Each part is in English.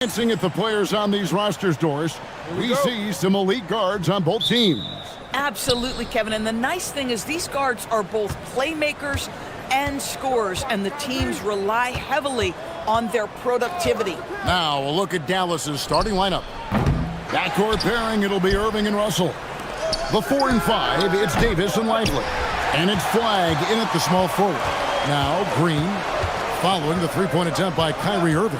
Glancing at the players on these rosters, Doris, we see some elite guards on both teams. Absolutely, Kevin. And the nice thing is these guards are both playmakers and scorers, and the teams rely heavily on their productivity. Now a look at Dallas's starting lineup. Backcourt pairing, it'll be Irving and Russell. The 4 and 5, it's Davis and Lively. And it's Flagg in at the small forward. Now Green, following the three-point attempt by Kyrie Irving.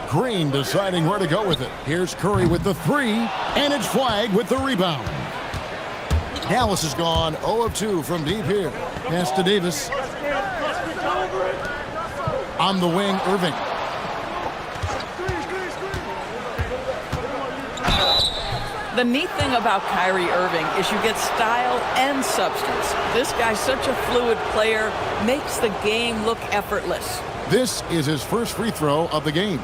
Green deciding where to go with it. Here's Curry with the 3, and it's Flagg with the rebound. Dallas has gone 0 of 2 from deep here. Pass to Davis. On the wing, Irving. The neat thing about Kyrie Irving is you get style and substance. This guy's such a fluid player, makes the game look effortless. This is his first free throw of the game.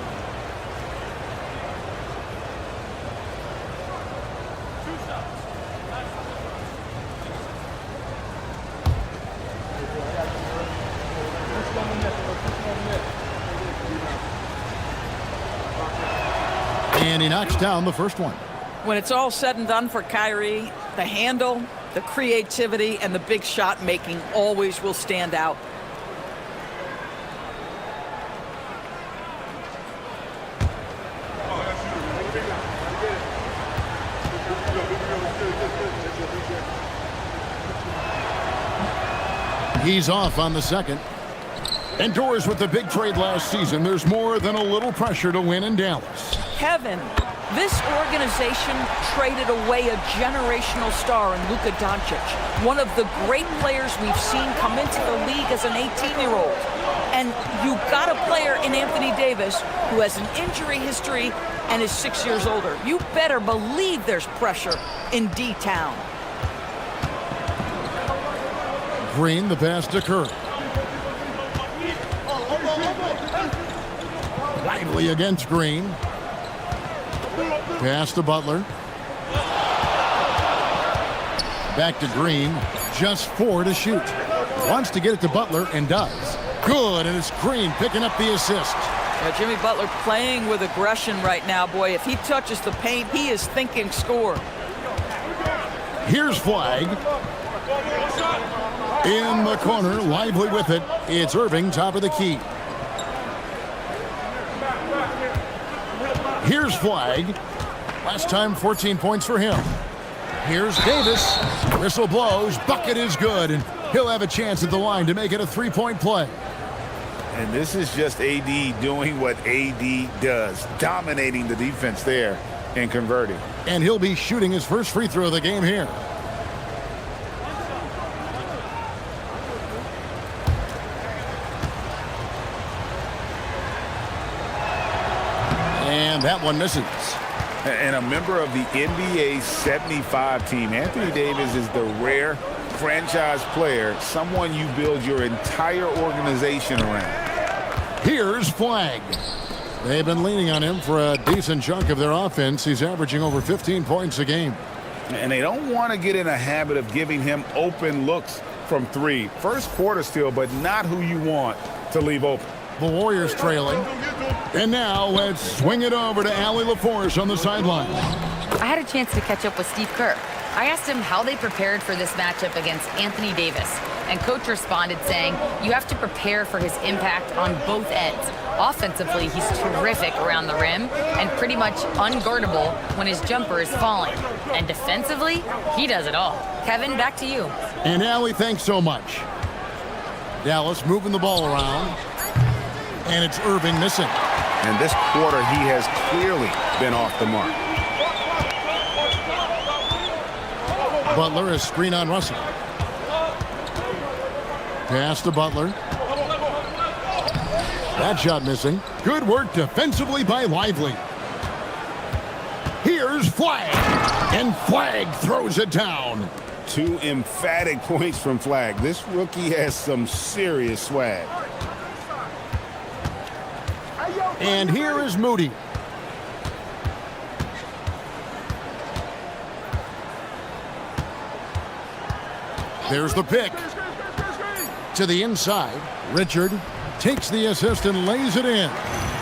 And he knocks down the first one. When it's all said and done for Kyrie, the handle, the creativity, and the big shot making always will stand out. He's off on the second. And Doris, with the big trade last season, there's more than a little pressure to win in Dallas. Kevin, this organization traded away a generational star in Luka Doncic, one of the great players we've seen come into the league as an 18-year-old. And you got a player in Anthony Davis who has an injury history and is 6 years older. You better believe there's pressure in D-Town. Green, the pass to Curry. Lively against Green. Pass to Butler. Back to Green. Just 4 to shoot. Wants to get it to Butler and does. Good, and it's Green picking up the assist. Yeah, Jimmy Butler playing with aggression right now, boy. If he touches the paint, he is thinking score. Here's Flagg. In the corner, Lively with it. It's Irving, top of the key. Here's Flagg. Last time, 14 points for him. Here's Davis. Whistle blows. Bucket is good, and he'll have a chance at the line to make it a three-point play. And this is just AD doing what AD does, dominating the defense there and converting. And he'll be shooting his first free throw of the game here. And that one misses. And a member of the NBA 75 team, Anthony Davis is the rare franchise player, someone you build your entire organization around. Here's Flagg. They've been leaning on him for a decent chunk of their offense. He's averaging over 15 points a game. And they don't want to get in a habit of giving him open looks from 3. First quarter still, but not who you want to leave open. The Warriors trailing. And now let's swing it over to Allie LaForce on the sideline. I had a chance to catch up with Steve Kerr. I asked him how they prepared for this matchup against Anthony Davis. And Coach responded saying, you have to prepare for his impact on both ends. Offensively, he's terrific around the rim and pretty much unguardable when his jumper is falling. And defensively, he does it all. Kevin, back to you. And Allie, thanks so much. Dallas moving the ball around. And it's Irving missing. And this quarter, he has clearly been off the mark. Butler is screen on Russell. Pass to Butler. That shot missing. Good work defensively by Lively. Here's Flagg. And Flagg throws it down. 2 emphatic points from Flagg. This rookie has some serious swag. And here is Moody. There's the pick. To the inside. Richard takes the assist and lays it in.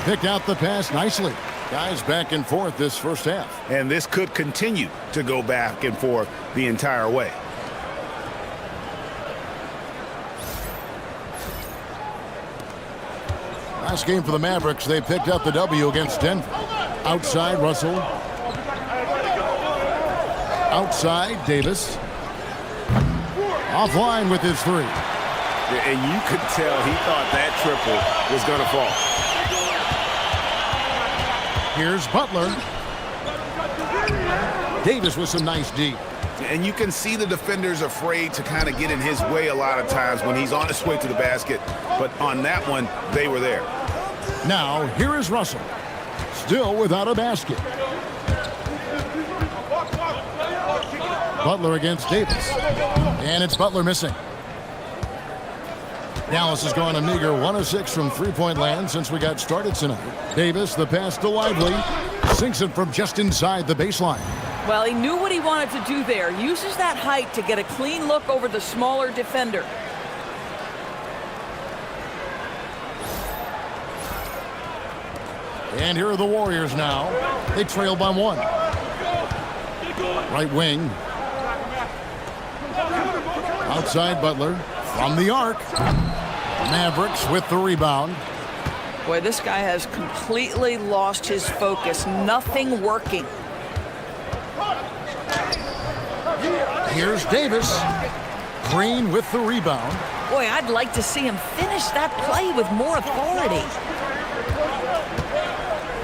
Picked out the pass nicely. Guys back and forth this first half. And this could continue to go back and forth the entire way. Last game for the Mavericks, they picked up the W against Denver. Outside, Russell. Outside, Davis. Offline with his three. And you could tell he thought that triple was going to fall. Here's Butler. Davis with some nice D. And you can see the defenders afraid to kind of get in his way a lot of times when he's on his way to the basket. But on that one, they were there. Now, here is Russell. Still without a basket. Butler against Davis. And it's Butler missing. Dallas has gone a meager 1 of 6 from three-point land since we got started tonight. Davis, the pass to Lively. Sinks it from just inside the baseline. Well, he knew what he wanted to do there. Uses that height to get a clean look over the smaller defender. And here are the Warriors now. They trail by 1. Right wing. Outside Butler. From the arc. Mavericks with the rebound. Boy, this guy has completely lost his focus. Nothing working. Here's Davis. Green with the rebound. Boy, I'd like to see him finish that play with more authority.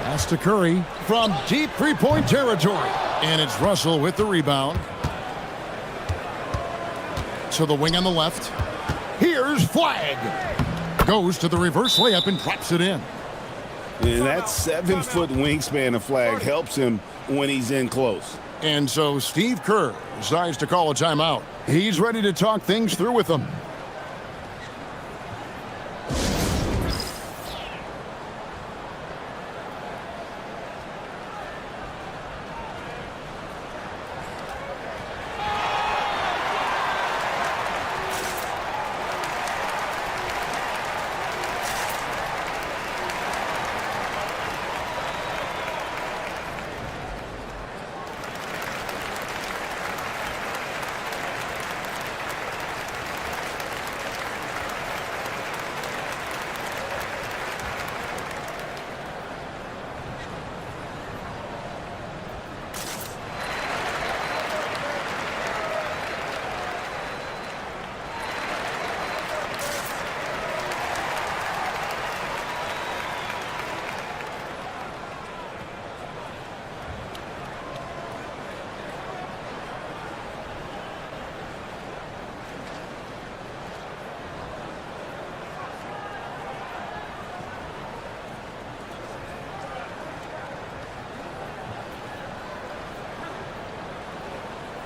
Pass to Curry from deep three-point territory. And it's Russell with the rebound. To the wing on the left. Here's Flagg. Goes to the reverse layup and drops it in. And that 7-foot wingspan of Flagg helps him when he's in close. And so Steve Kerr decides to call a timeout. He's ready to talk things through with them.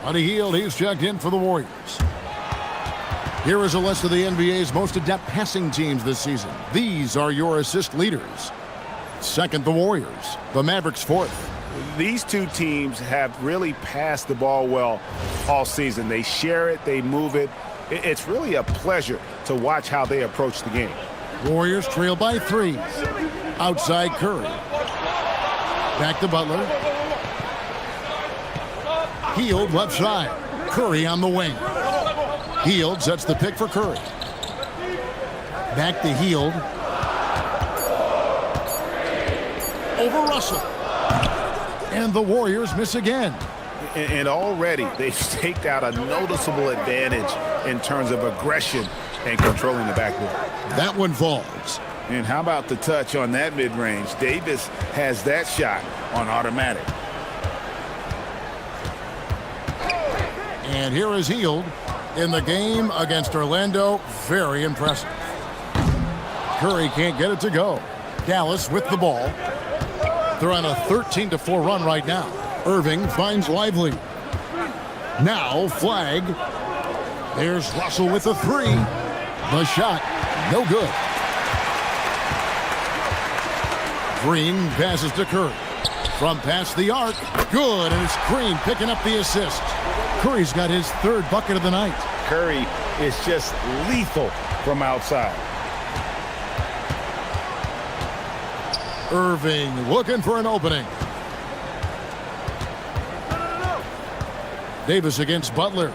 Buddy Hield, he's checked in for the Warriors. Here is a list of the NBA's most adept passing teams this season. These are your assist leaders. Second, the Warriors. The Mavericks, fourth. These two teams have really passed the ball well all season. They share it, they move it. It's really a pleasure to watch how they approach the game. Warriors trail by 3. Outside Curry. Back to Butler. Hield left side. Curry on the wing. Hield sets the pick for Curry. Back to Hield. Over Russell. And the Warriors miss again. And already they've staked out a noticeable advantage in terms of aggression and controlling the backboard. That one falls. And how about the touch on that mid-range? Davis has that shot on automatic. And here is Hield in the game against Orlando. Very impressive. Curry can't get it to go. Dallas with the ball. They're on a 13-4 run right now. Irving finds Lively. Now Flagg. There's Russell with a 3. The shot, no good. Green passes to Curry. From past the arc, good, and it's Green picking up the assist. Curry's got his 3rd bucket of the night. Curry is just lethal from outside. Irving looking for an opening. Davis against Butler.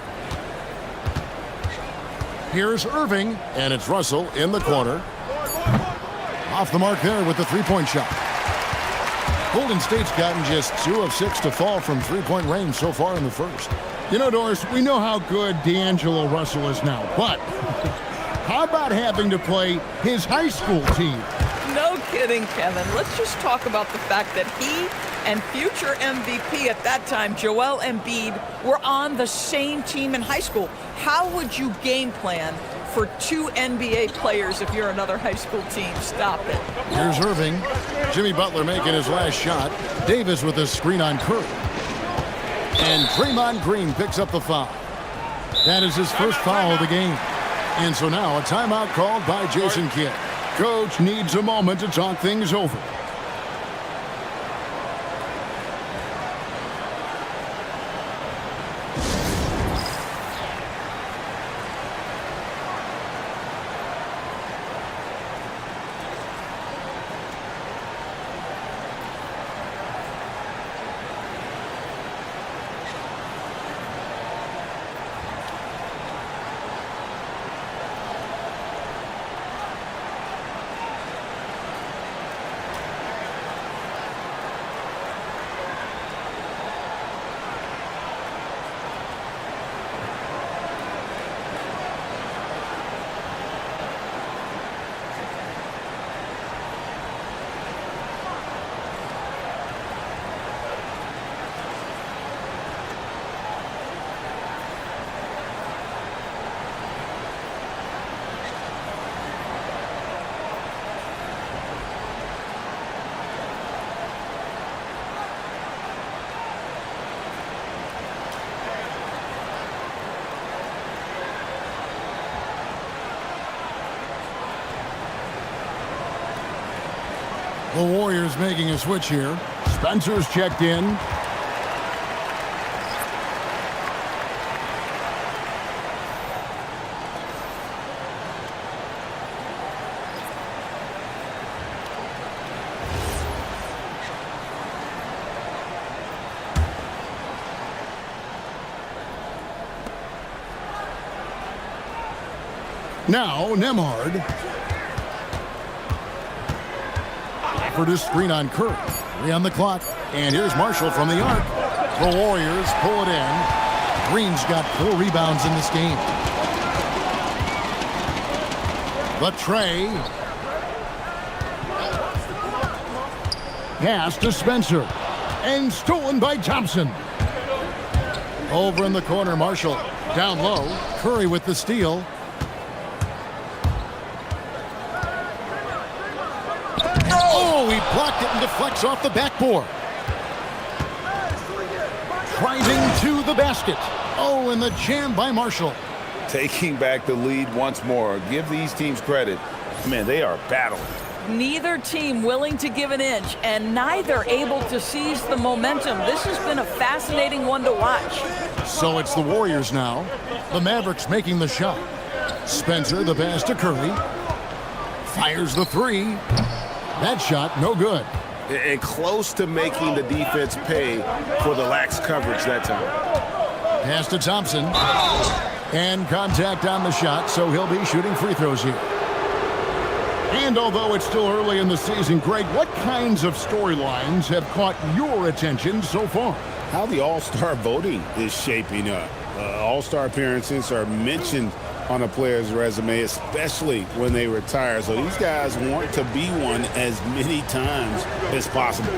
Here's Irving, and it's Russell in the corner. Off the mark there with the three-point shot. Golden State's gotten just 2 of 6 to fall from three-point range so far in the first. You know, Doris, we know how good D'Angelo Russell is now, but how about having to play his high school team? No kidding, Kevin. Let's just talk about the fact that he and future MVP at that time, Joel Embiid, were on the same team in high school. How would you game plan for 2 NBA players if you're another high school team? Stop it. Here's Irving. Jimmy Butler making his last shot. Davis with a screen on Curry. And Draymond Green picks up the foul. That is his first foul of the game. And so now a timeout called by Jason Kidd. Coach needs a moment to talk things over. The Warriors making a switch here. Spencer's checked in. Now, Nemhard. For this screen on Curry. 3 on the clock. And here's Marshall from the arc. The Warriors pull it in. Green's got 4 rebounds in this game. The tray. Pass to Spencer. And stolen by Thompson. Over in the corner, Marshall. Down low. Curry with the steal. Oh, he blocked it and deflects off the backboard. Driving to the basket. Oh, and the jam by Marshall. Taking back the lead once more. Give these teams credit. Man, they are battling. Neither team willing to give an inch, and neither able to seize the momentum. This has been a fascinating one to watch. So it's the Warriors now. The Mavericks making the shot. Spencer, the pass to Curry. Fires the 3. That shot, no good. And close to making the defense pay for the lax coverage that time. Pass to Thompson. And contact on the shot, so he'll be shooting free throws here. And although it's still early in the season, Greg, what kinds of storylines have caught your attention so far? How the All-Star voting is shaping up. All-Star appearances are mentioned on a player's resume, especially when they retire. So these guys want to be one as many times as possible.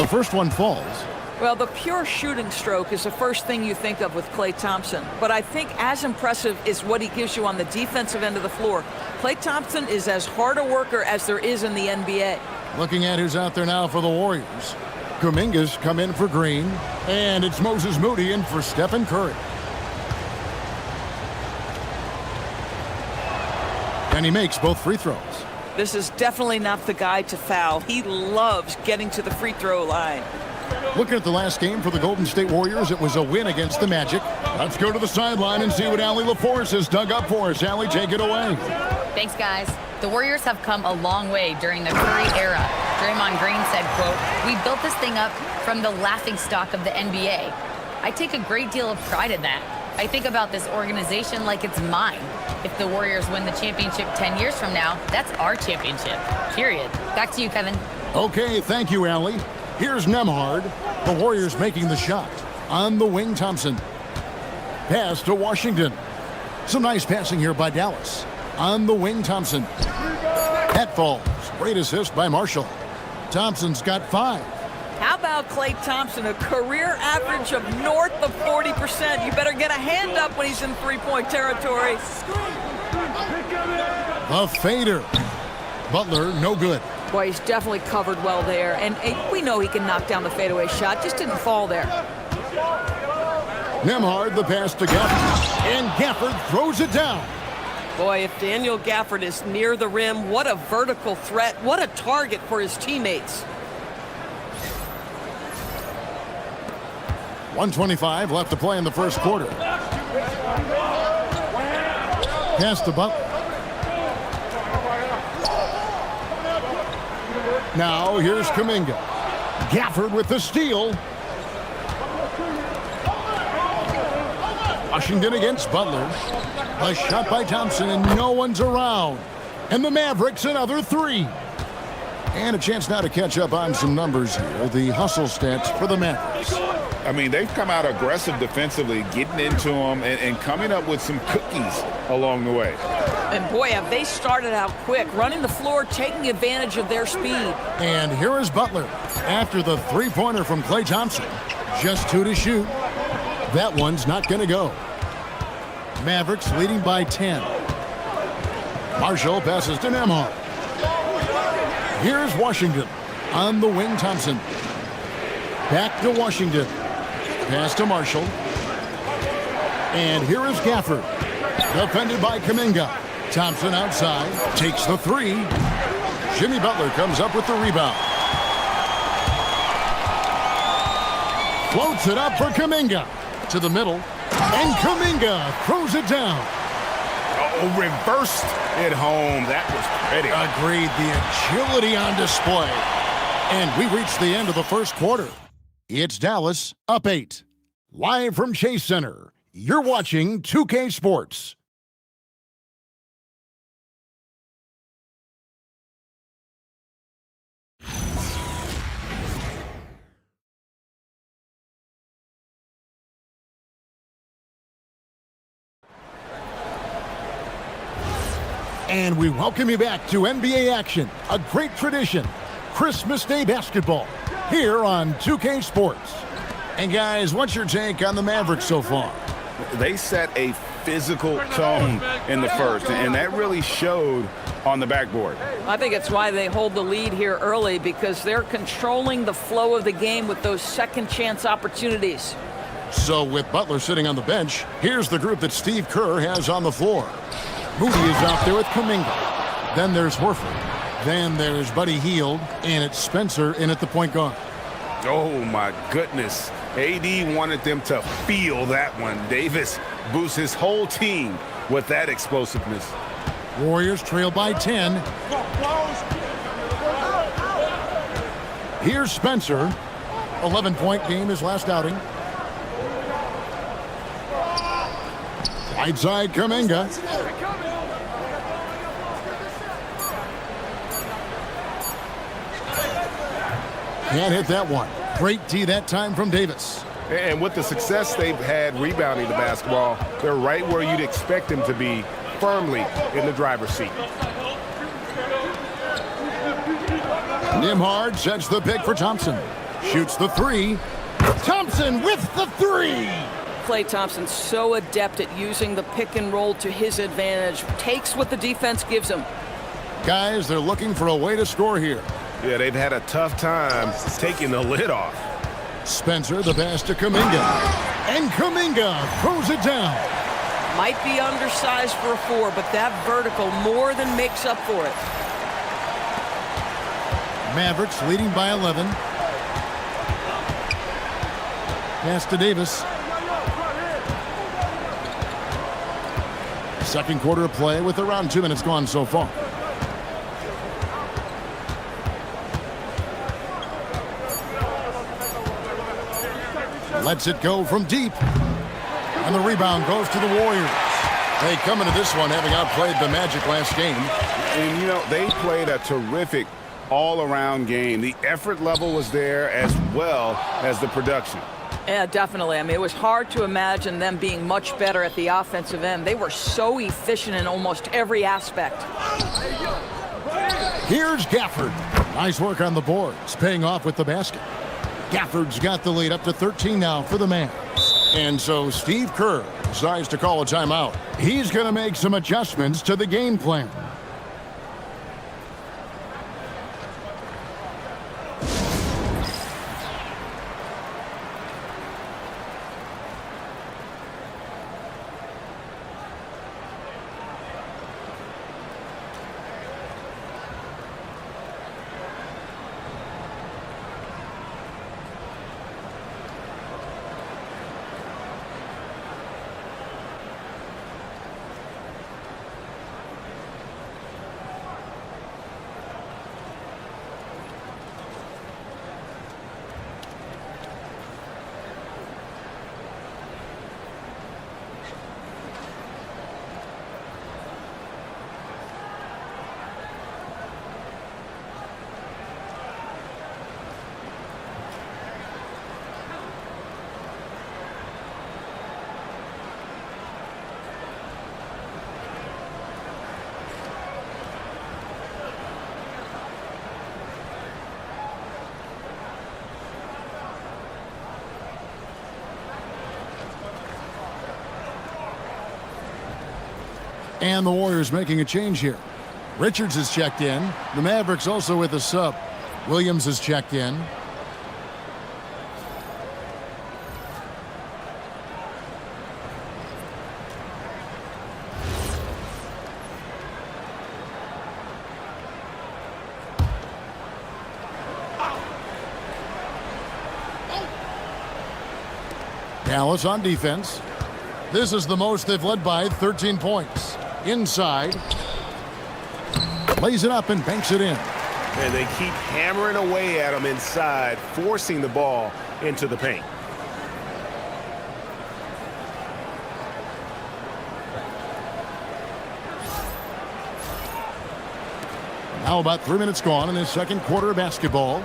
The first one falls. Well, the pure shooting stroke is the first thing you think of with Klay Thompson. But I think as impressive is what he gives you on the defensive end of the floor. Klay Thompson is as hard a worker as there is in the NBA. Looking at who's out there now for the Warriors. Kuminga's come in for Green. And it's Moses Moody in for Stephen Curry. And he makes both free throws. This is definitely not the guy to foul. He loves getting to the free throw line. Looking at the last game for the Golden State Warriors, it was a win against the Magic. Let's go to the sideline and see what Allie LaForce has dug up for us. Allie, take it away. Thanks, guys. The Warriors have come a long way during the Curry era. Draymond Green said, quote, "We built this thing up from the laughingstock of the NBA. I take a great deal of pride in that. I think about this organization like it's mine. If the Warriors win the championship 10 years from now, that's our championship, period." Back to you, Kevin. Okay, thank you, Allie. Here's Nembhard. The Warriors making the shot. On the wing, Thompson. Pass to Washington. Some nice passing here by Dallas. On the wing, Thompson. That falls. Great assist by Marshall. Thompson's got 5. How about Klay Thompson, a career average of north of 40%? You better get a hand up when he's in three-point territory. A fader. Butler, no good. Boy, he's definitely covered well there. And we know he can knock down the fadeaway shot. Just didn't fall there. Nembhard, the pass to Gafford. And Gafford throws it down. Boy, if Daniel Gafford is near the rim, what a vertical threat. What a target for his teammates. 1:25 left to play in the first quarter. Pass to Butler. Now here's Kuminga. Gafford with the steal. Washington against Butler. A shot by Thompson, and no one's around. And the Mavericks another 3. And a chance now to catch up on some numbers here. The hustle stats for the Mavericks. I mean, they've come out aggressive defensively, getting into them and coming up with some cookies along the way. And boy, have they started out quick, running the floor, taking advantage of their speed. And here is Butler after the three-pointer from Klay Thompson. Just 2 to shoot. That one's not going to go. Mavericks leading by 10. Marshall passes to Nembhard. Here's Washington. On the wing, Thompson. Back to Washington. Pass to Marshall. And here is Gafford. Defended by Kuminga. Thompson outside. Takes the 3. Jimmy Butler comes up with the rebound. Floats it up for Kuminga. To the middle. And Kuminga throws it down. Oh, reversed it home. That was pretty. Agreed. The agility on display. And we reached the end of the first quarter. It's Dallas up 8. Live from Chase Center, you're watching 2K Sports. And we welcome you back to NBA action, a great tradition, Christmas Day basketball, here on 2K Sports. And guys, what's your take on the Mavericks so far? They set a physical tone in the first, and that really showed on the backboard. I think it's why they hold the lead here early, because they're controlling the flow of the game with those second chance opportunities. So with Butler sitting on the bench, here's the group that Steve Kerr has on the floor. Moody is out there with Kuminga. Then there's Horford. Then there's Buddy Hield, and it's Spencer in at the point guard. Oh, my goodness. AD wanted them to feel that one. Davis boosts his whole team with that explosiveness. Warriors trail by 10. Here's Spencer. 11-point game his last outing. Right side, Kuminga. Can't hit that one. Great D that time from Davis. And with the success they've had rebounding the basketball, they're right where you'd expect them to be, firmly in the driver's seat. Nembhard sets the pick for Thompson. Shoots the 3. Thompson with the 3. Klay Thompson's so adept at using the pick and roll to his advantage. Takes what the defense gives him. Guys, they're looking for a way to score here. Yeah, they've had a tough time taking the lid off. Spencer, the pass to Kuminga. And Kuminga throws it down. Might be undersized for a 4, but that vertical more than makes up for it. Mavericks leading by 11. Pass to Davis. Second quarter of play with around 2 minutes gone so far. Lets it go from deep. And the rebound goes to the Warriors. They come into this one having outplayed the Magic last game. And, you know, they played a terrific all-around game. The effort level was there as well as the production. Yeah, definitely. I mean, it was hard to imagine them being much better at the offensive end. They were so efficient in almost every aspect. Here's Gafford. Nice work on the boards, paying off with the basket. Gafford's got the lead up to 13 now for the Mavs. And so Steve Kerr decides to call a timeout. He's going to make some adjustments to the game plan. And the Warriors making a change here. Richards is checked in. The Mavericks also with a sub. Williams is checked in. Dallas on defense. This is the most they've led by, 13 points. Inside. Lays it up and banks it in. And they keep hammering away at him inside, forcing the ball into the paint. Now about 3 minutes gone in this second quarter of basketball.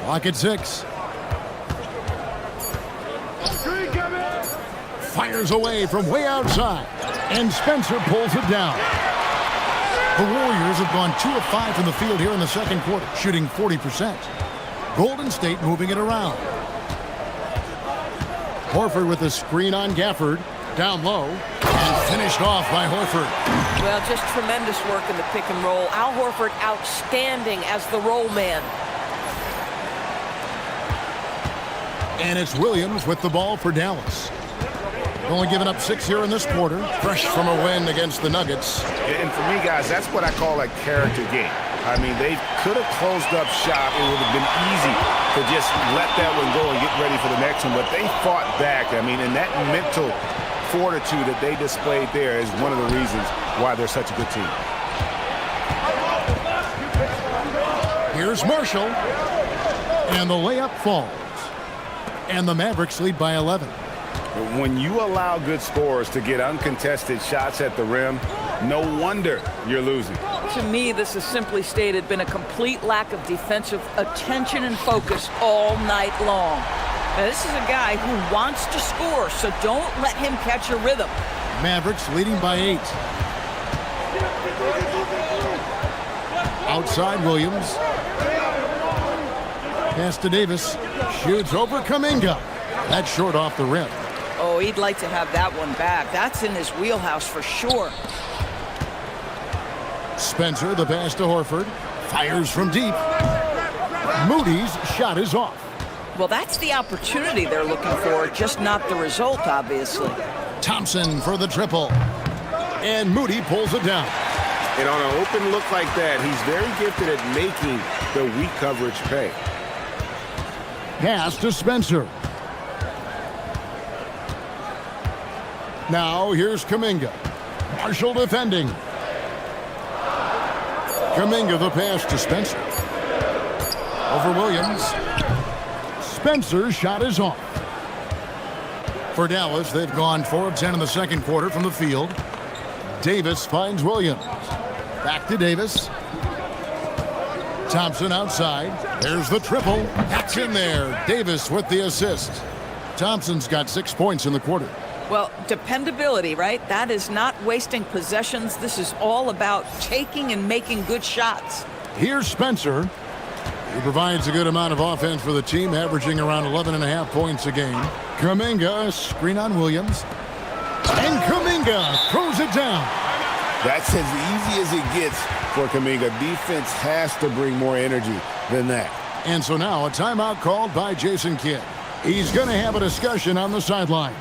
Clock at 6. Fires away from way outside. And Spencer pulls it down. The Warriors have gone 2 of 5 from the field here in the second quarter, shooting 40%. Golden State moving it around. Horford with a screen on Gafford. Down low. And finished off by Horford. Well, just tremendous work in the pick and roll. Al Horford outstanding as the roll man. And it's Williams with the ball for Dallas. Only giving up 6 here in this quarter. Fresh from a win against the Nuggets. And for me, guys, that's what I call a character game. I mean, they could have closed up shop. It would have been easy to just let that one go and get ready for the next one. But they fought back. I mean, and that mental fortitude that they displayed there is one of the reasons why they're such a good team. Here's Marshall. And the layup falls. And the Mavericks lead by 11. When you allow good scorers to get uncontested shots at the rim, no wonder you're losing. To me, this has simply stated been a complete lack of defensive attention and focus all night long. Now, this is a guy who wants to score, so don't let him catch a rhythm. Mavericks leading by 8. Outside Williams. Pass to Davis. Shoots over Kuminga. That's short off the rim. Oh, he'd like to have that one back. That's in his wheelhouse for sure. Spencer, the pass to Horford. Fires from deep. Moody's shot is off. Well, that's the opportunity they're looking for, just not the result, obviously. Thompson for the triple. And Moody pulls it down. And on an open look like that, he's very gifted at making the weak coverage pay. Pass to Spencer. Now here's Kuminga. Marshall defending. Kuminga the pass to Spencer. Over Williams. Spencer's shot is off. For Dallas, they've gone 4 of 10 in the second quarter from the field. Davis finds Williams. Back to Davis. Thompson outside. There's the triple. That's in there. Davis with the assist. Thompson's got 6 points in the quarter. Well, dependability, right? That is not wasting possessions. This is all about taking and making good shots. Here's Spencer. He provides a good amount of offense for the team, averaging around 11.5 points a game. Kuminga, screen on Williams. And Kuminga throws it down. That's as easy as it gets for Kuminga. Defense has to bring more energy than that. And so now a timeout called by Jason Kidd. He's going to have a discussion on the sideline.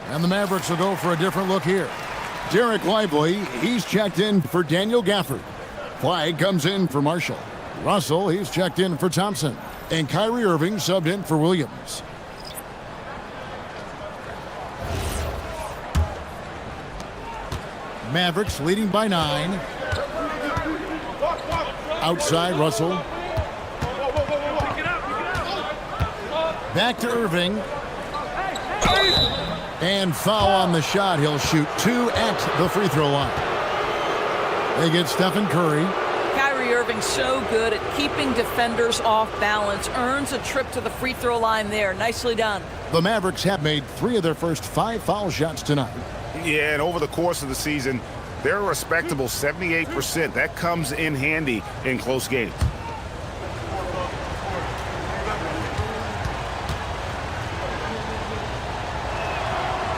And the Mavericks will go for a different look here. Derek Lively, he's checked in for Daniel Gafford. Flagg comes in for Marshall. Russell, he's checked in for Thompson. And Kyrie Irving subbed in for Williams. Mavericks leading by 9. Outside, Russell. Back to Irving. And foul on the shot. He'll shoot 2 at the free throw line. They get Stephen Curry. Kyrie Irving so good at keeping defenders off balance. Earns a trip to the free throw line there. Nicely done. The Mavericks have made 3 of their first 5 foul shots tonight. Yeah, and over the course of the season, they're a respectable 78%. That comes in handy in close games.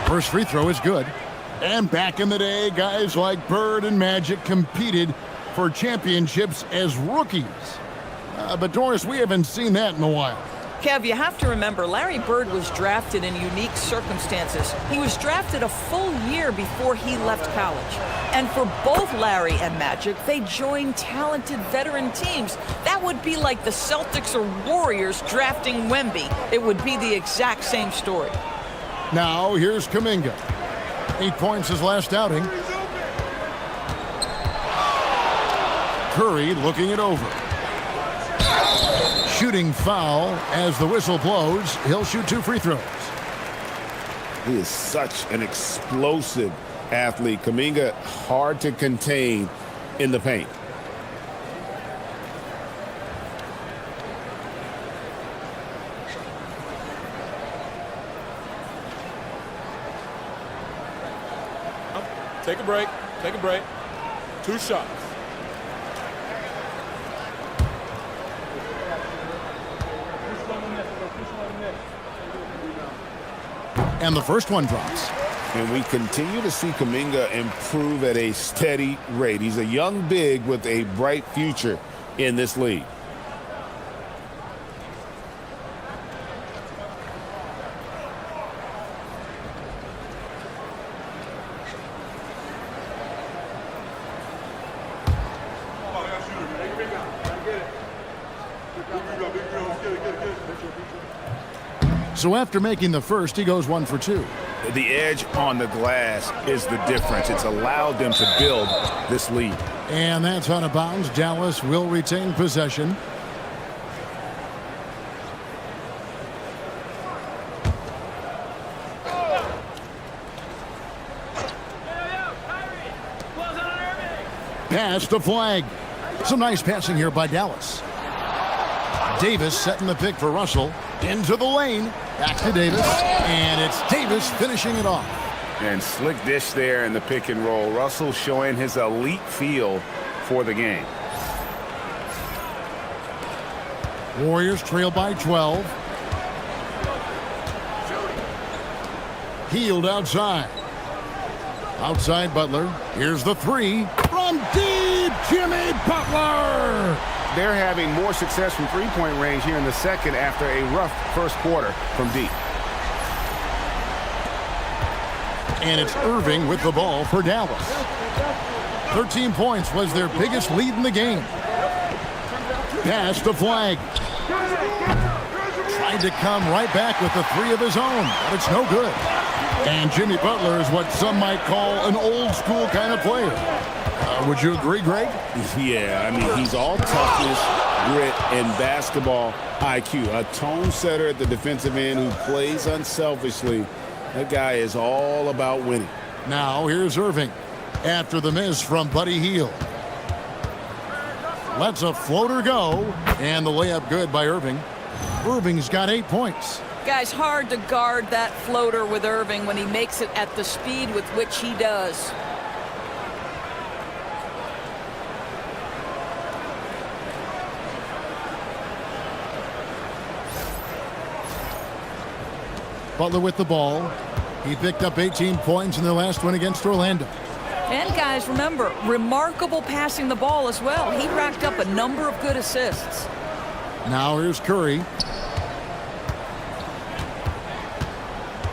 First free throw is good. And back in the day, guys like Bird and Magic competed for championships as rookies. But Doris, we haven't seen that in a while. Kev, you have to remember, Larry Bird was drafted in unique circumstances. He was drafted a full year before he left college. And for both Larry and Magic, they joined talented veteran teams. That would be like the Celtics or Warriors drafting Wemby. It would be the exact same story. Now, here's Kuminga. 8 points his last outing. Curry looking it over. Shooting foul as the whistle blows. He'll shoot 2 free throws. He is such an explosive athlete. Kuminga, hard to contain in the paint. Take a break. Take a break. 2 shots. And the first one drops. And we continue to see Kuminga improve at a steady rate. He's a young big with a bright future in this league. So after making the first, he goes 1 for 2. The edge on the glass is the difference. It's allowed them to build this lead. And that's out of bounds. Dallas will retain possession. Pass to Flagg. Some nice passing here by Dallas. Davis setting the pick for Russell. Into the lane. Back to Davis. And it's Davis finishing it off. And slick dish there in the pick and roll. Russell showing his elite feel for the game. Warriors trail by 12. Healed outside. Outside Butler. Here's the three. From deep, Jimmy Butler. They're having more success from three-point range here in the second after a rough first quarter from deep. And it's Irving with the ball for Dallas. 13 points was their biggest lead in the game. Pass to Flagg. Tried to come right back with the three of his own, but it's no good. And Jimmy Butler is what some might call an old-school kind of player. Would you agree, Greg? Yeah, I mean, he's all toughness, grit, and basketball IQ. A tone setter at the defensive end who plays unselfishly. That guy is all about winning. Now here's Irving after the miss from Buddy Hield. Lets a floater go, and the layup good by Irving. Irving's got 8 points. Guys, hard to guard that floater with Irving when he makes it at the speed with which he does. Butler with the ball. He picked up 18 points in their last win against Orlando. And guys, remember, remarkable passing the ball as well. He racked up a number of good assists. Now here's Curry.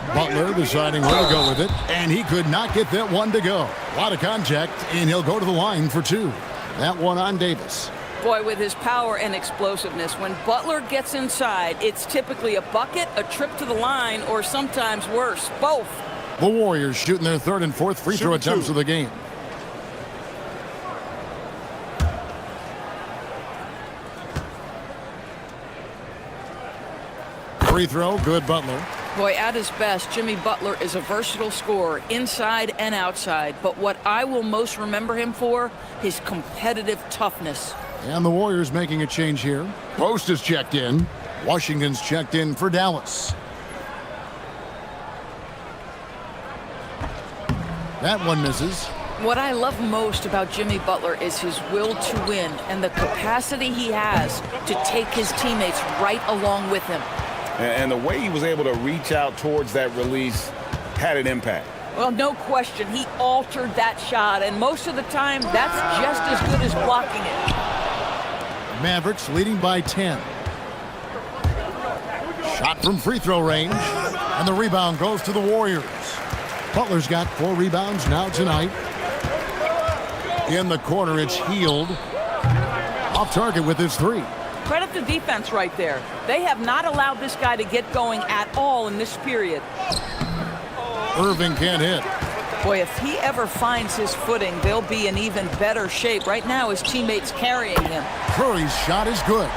Butler deciding where to go with it, and he could not get that one to go. A lot of contact, and he'll go to the line for 2. That one on Davis. Boy, with his power and explosiveness, when Butler gets inside, it's typically a bucket, a trip to the line, or sometimes worse, both. The Warriors shooting their third and fourth free throw attempts of the game. Free throw, good Butler. Boy, at his best, Jimmy Butler is a versatile scorer, inside and outside. But what I will most remember him for, his competitive toughness. And the Warriors making a change here. Post is checked in. Washington's checked in for Dallas. That one misses. What I love most about Jimmy Butler is his will to win and the capacity he has to take his teammates right along with him. And the way he was able to reach out towards that release had an impact. Well, no question, he altered that shot, and most of the time, that's just as good as blocking it. Mavericks leading by 10. Shot from free throw range, and the rebound goes to the Warriors. Butler's got 4 rebounds now tonight. In the corner, it's Hield. Off target with his 3. Credit the defense right there. They have not allowed this guy to get going at all in this period. Irving can't hit. Boy, if he ever finds his footing, they'll be in even better shape. Right now, his teammates carrying him. Curry's shot is good.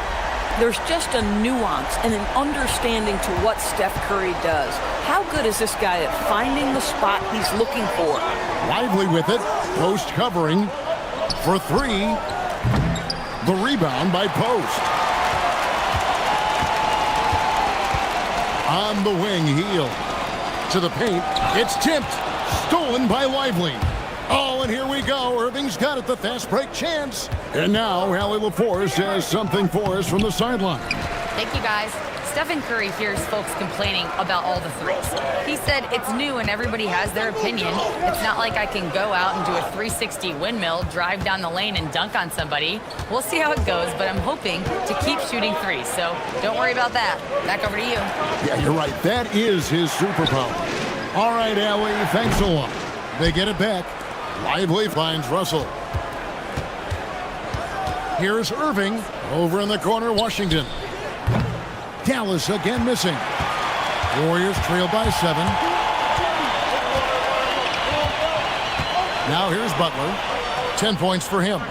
There's just a nuance and an understanding to what Steph Curry does. How good is this guy at finding the spot he's looking for? Lively with it. Post covering for 3. The rebound by Post. On the wing, Hield. To the paint. It's tipped. Stolen by Lively. Oh, and here we go. Irving's got it, the fast break chance. And now Allie LaForce has something for us from the sideline. Thank you, guys. Stephen Curry hears folks complaining about all the threes. He said it's new and everybody has their opinion. It's not like I can go out and do a 360 windmill, drive down the lane and dunk on somebody. We'll see how it goes, but I'm hoping to keep shooting threes, so don't worry about that. Back over to you. Yeah, you're right. That is his superpower. All right, Allie, thanks a lot. They get it back. Lively finds Russell. Here's Irving over in the corner, Washington. Dallas again missing. Warriors trail by 7. Now here's Butler. 10 points for him.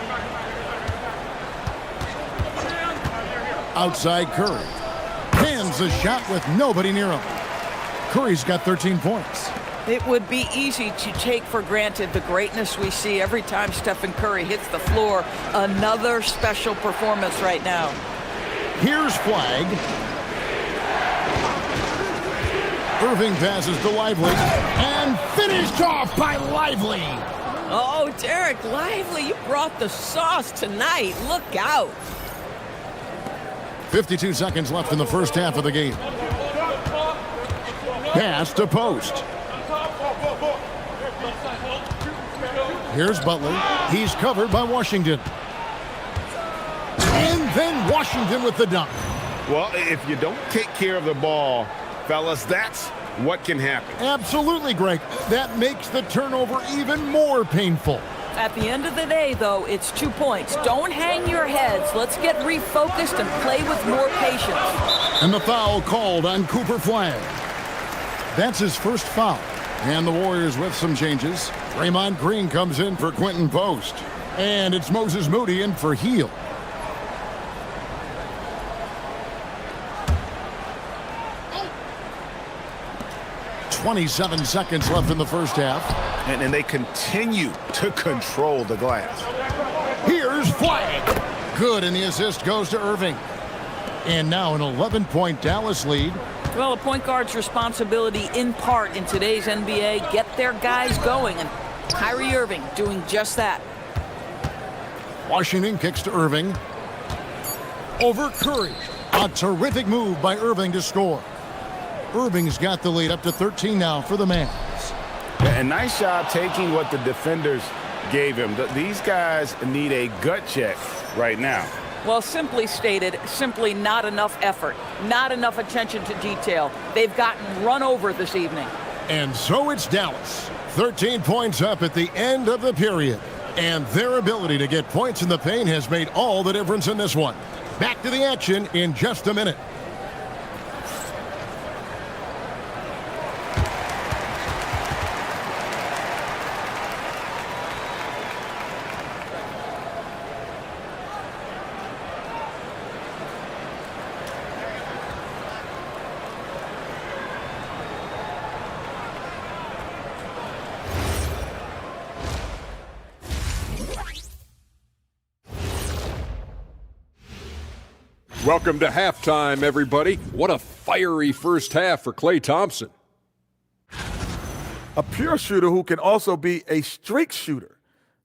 Outside Curry. Hands the shot with nobody near him. Curry's got 13 points. It would be easy to take for granted the greatness we see every time Stephen Curry hits the floor. Another special performance right now. Here's Flagg. Irving passes to Lively. And finished off by Lively. Oh, Derek Lively, you brought the sauce tonight. Look out. 52 seconds left in the first half of the game. Pass to Post. Here's Butler. He's covered by Washington. And then Washington with the dunk. Well, if you don't take care of the ball, fellas, that's what can happen. Absolutely, Greg. That makes the turnover even more painful. At the end of the day, though, it's 2 points. Don't hang your heads. Let's get refocused and play with more patience. And the foul called on Cooper Flagg. That's his first foul. And the Warriors with some changes. Draymond Green comes in for Quentin Post. And it's Moses Moody in for Heel. "27 seconds left in the first half. And they continue to control the glass. Here's Flagg. Good, and the assist goes to Irving. And now an 11-point Dallas lead. Well, a point guard's responsibility in part in today's NBA, get their guys going. And Kyrie Irving doing just that. Washington kicks to Irving. Over Curry. A terrific move by Irving to score. Irving's got the lead up to 13 now for the Mavs. And nice job taking what the defenders gave him. These guys need a gut check right now. Well, simply stated, simply not enough effort, not enough attention to detail. They've gotten run over this evening. And so it's Dallas. 13 points up at the end of the period. And their ability to get points in the paint has made all the difference in this one. Back to the action in just a minute. Welcome to halftime, everybody. What a fiery first half for Klay Thompson. A pure shooter who can also be a streak shooter.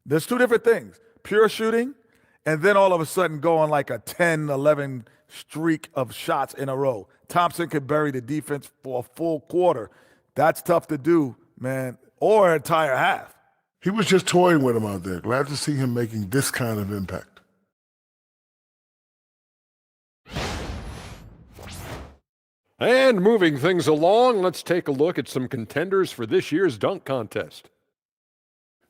There's two different things. Pure shooting, and then all of a sudden going like a 10, 11 streak of shots in a row. Thompson could bury the defense for a full quarter. That's tough to do, man, or an entire half. He was just toying with him out there. Glad to see him making this kind of impact. And moving things along, let's take a look at some contenders for this year's dunk contest.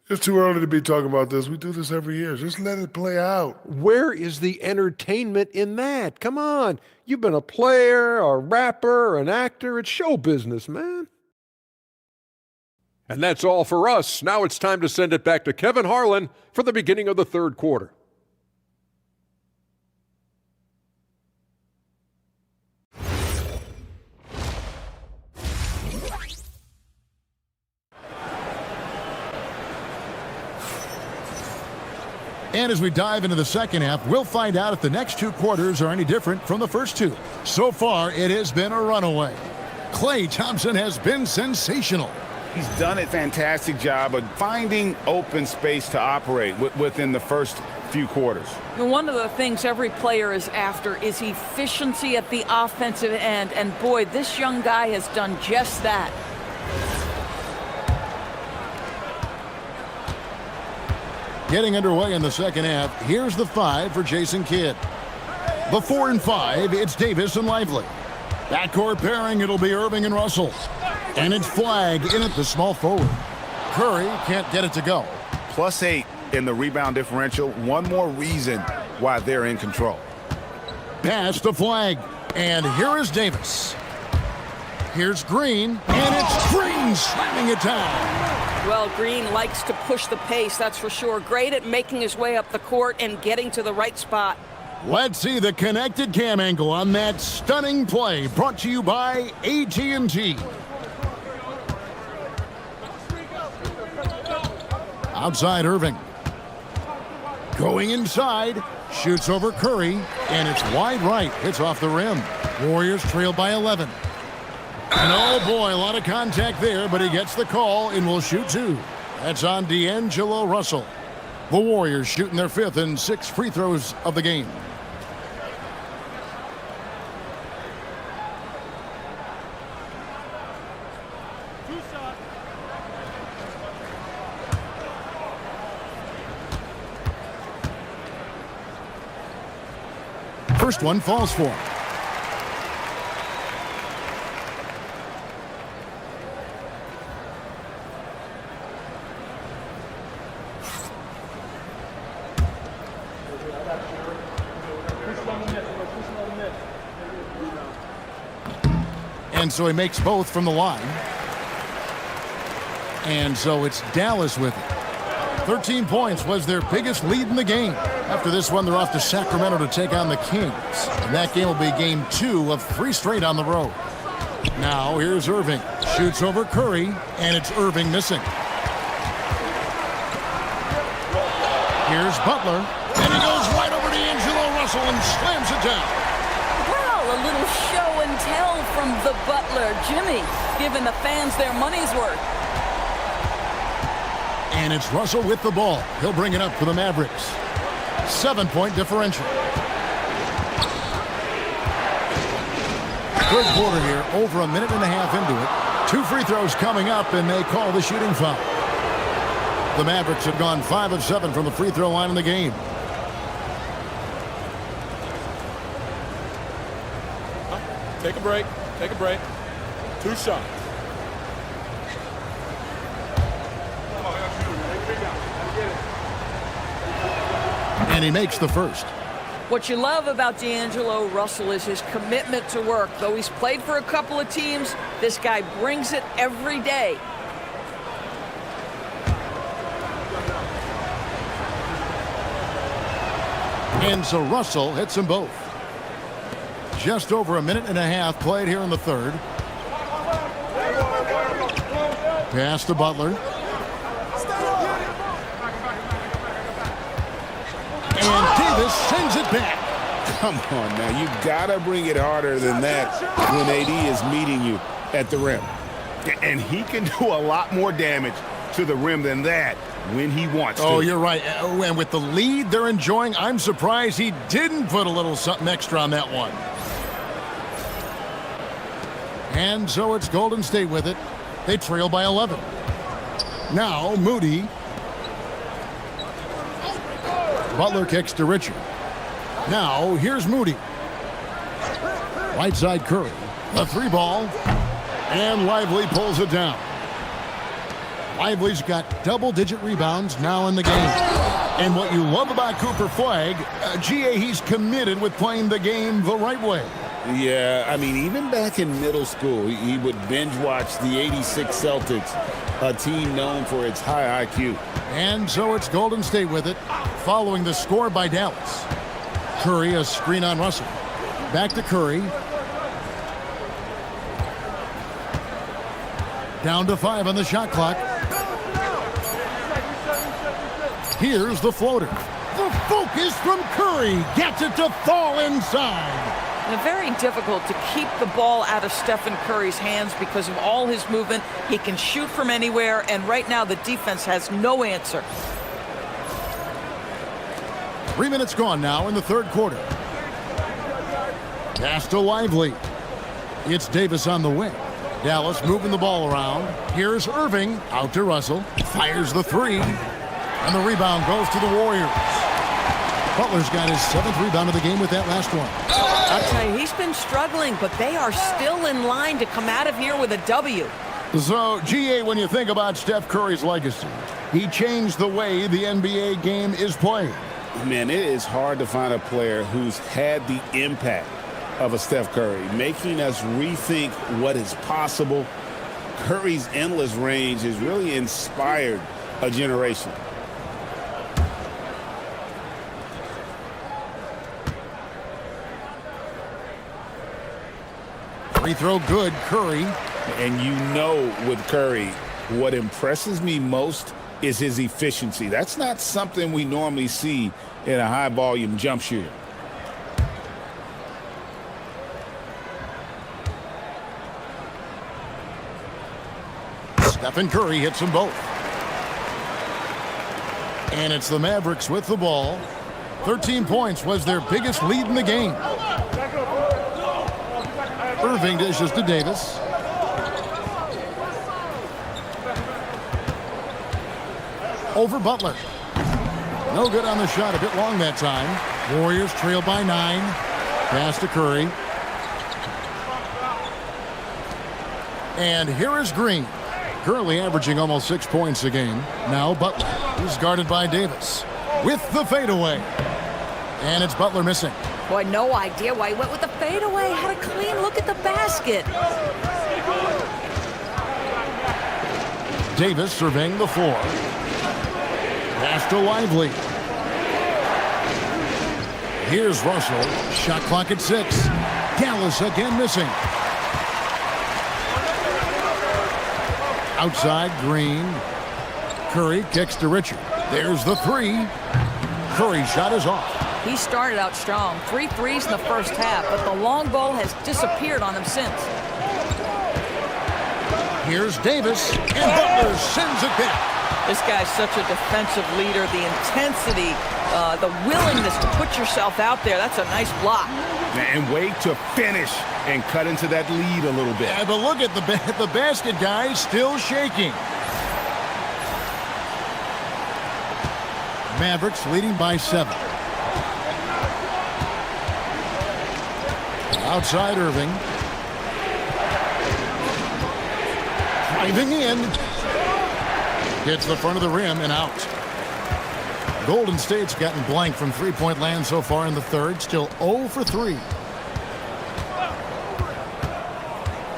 It's too early to be talking about this. We do this every year. Just let it play out. Where is the entertainment in that? Come on. You've been a player, a rapper, an actor. It's show business, man. And that's all for us. Now it's time to send it back to Kevin Harlan for the beginning of the third quarter. And as we dive into the second half, we'll find out if the next two quarters are any different from the first two. So far, it has been a runaway. Klay Thompson has been sensational. He's done a fantastic job of finding open space to operate within the first few quarters. And one of the things every player is after is efficiency at the offensive end. And boy, this young guy has done just that. Getting underway in the second half, here's the 5 for Jason Kidd. The 4 and 5, it's Davis and Lively. Backcourt pairing, it'll be Irving and Russell. And it's Flagg in at the small forward. Curry can't get it to go. +8 in the rebound differential. One more reason why they're in control. Pass to Flagg. And here is Davis. Here's Green, and it's Green slamming it down. Well, Green likes to push the pace, that's for sure. Great at making his way up the court and getting to the right spot. Let's see the connected cam angle on that stunning play, brought to you by AT&T. Outside Irving. Going inside, shoots over Curry, and it's wide right. Hits off the rim. Warriors trail by 11. And oh boy, a lot of contact there, but he gets the call and will shoot two. That's on D'Angelo Russell. The Warriors shooting their 5th and 6th free throws of the game. First one falls for him. And so he makes both from the line. And so it's Dallas with it. 13 points was their biggest lead in the game. After this one, they're off to Sacramento to take on the Kings. And that game will be game 2 of 3 straight on the road. Now here's Irving. Shoots over Curry, and it's Irving missing. Here's Butler, and he goes right over to D'Angelo Russell and slams it down. Well, a little show and tell from the Butler. Jimmy giving the fans their money's worth. And it's Russell with the ball. He'll bring it up for the Mavericks. 7-point differential. Third quarter here, over a minute and a half into it. 2 free throws coming up, and they call the shooting foul. The Mavericks have gone 5 of 7 from the free throw line in the game. Take a break. Take a break. 2 shots. And he makes the first. What you love about D'Angelo Russell is his commitment to work. Though he's played for a couple of teams, this guy brings it every day. And so Russell hits them both. Just over a minute and a half played here in the third. Pass to Butler. And Davis sends it back. Come on now, you gotta bring it harder than that when AD is meeting you at the rim. And he can do a lot more damage to the rim than that when he wants to. Oh, you're right. And with the lead they're enjoying, I'm surprised he didn't put a little something extra on that one. And so it's Golden State with it. They trail by 11. Now Moody. Butler kicks to Richard. Now here's Moody. Right side Curry. The 3-ball. And Lively pulls it down. Lively's got double-digit rebounds now in the game. And what you love about Cooper Flagg, GA, he's committed with playing the game the right way. Yeah, I mean, even back in middle school, he would binge watch the '86 Celtics, a team known for its high IQ. And so it's Golden State with it, following the score by Dallas. Curry, a screen on Russell. Back to Curry. Down to 5 on the shot clock. Here's the floater. The focus from Curry gets it to fall inside. And very difficult to keep the ball out of Stephen Curry's hands because of all his movement. He can shoot from anywhere, and right now the defense has no answer. 3 minutes gone now in the third quarter. Pass to Lively. It's Davis on the wing. Dallas moving the ball around. Here's Irving out to Russell. Fires the 3. And the rebound goes to the Warriors. Butler's got his 7th rebound of the game with that last one. I'll tell you, he's been struggling, but they are still in line to come out of here with a W. So, GA, when you think about Steph Curry's legacy, he changed the way the NBA game is played. Man, it is hard to find a player who's had the impact of a Steph Curry, making us rethink what is possible. Curry's endless range has really inspired a generation. Free throw good, Curry. And you know with Curry, what impresses me most is his efficiency. That's not something we normally see in a high-volume jump shooter. Stephen Curry hits them both. And it's the Mavericks with the ball. 13 points was their biggest lead in the game. Irving dishes to Davis. Over Butler. No good on the shot. A bit long that time. Warriors trail by 9. Pass to Curry. And here is Green. Currently averaging almost 6 points a game. Now Butler. He's guarded by Davis. With the fadeaway. And it's Butler missing. Boy, no idea why he went with the fadeaway. Had a clean look at the basket. Davis surveying the floor. Pass to Lively. Here's Russell. Shot clock at 6. Gallus again missing. Outside, Green. Curry kicks to Richard. There's the 3. Curry's shot is off. He started out strong. 3 threes in the first half, but the long ball has disappeared on him since. Here's Davis, and Butler sends it back. This guy's such a defensive leader. The intensity, the willingness to put yourself out there. That's a nice block. And wait to finish and cut into that lead a little bit. Yeah, but look at the basket guy still shaking. Mavericks leading by 7. Outside Irving. Driving in. Hits the front of the rim and out. Golden State's gotten blank from three-point land so far in the third. Still 0 for 3.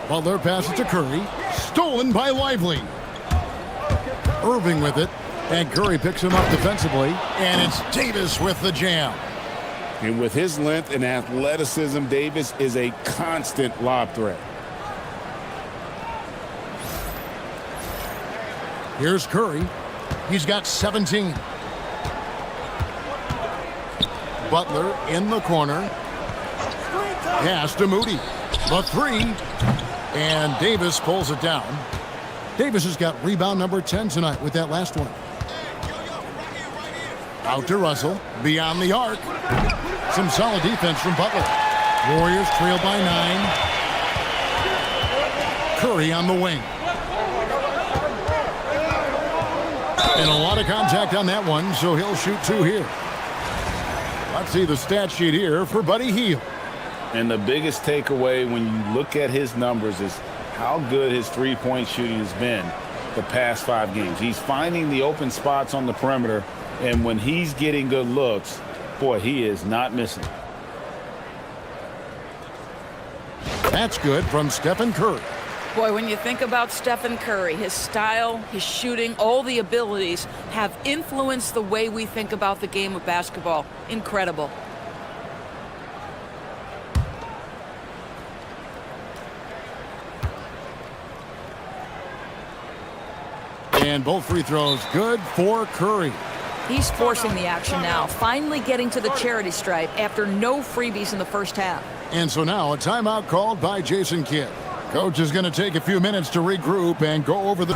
Butler passes to Curry. Stolen by Lively. Irving with it. And Curry picks him up defensively. And it's Davis with the jam. And with his length and athleticism, Davis is a constant lob threat. Here's Curry. He's got 17. Butler in the corner. Pass to Moody. The 3. And Davis pulls it down. Davis has got rebound number 10 tonight with that last one. Out to Russell. Beyond the arc. Some solid defense from Butler. Warriors trail by 9. Curry on the wing. And a lot of contact on that one, so he'll shoot 2 here. Let's see the stat sheet here for Buddy Hield. And the biggest takeaway when you look at his numbers is how good his three-point shooting has been the past 5 games. He's finding the open spots on the perimeter, and when he's getting good looks, boy, he is not missing. That's good from Stephen Curry. Boy, when you think about Stephen Curry, his style, his shooting, all the abilities have influenced the way we think about the game of basketball. Incredible. And both free throws good for Curry. He's forcing the action now, finally getting to the charity stripe after no freebies in the first half. And so now a timeout called by Jason Kidd. Coach is going to take a few minutes to regroup and go over the...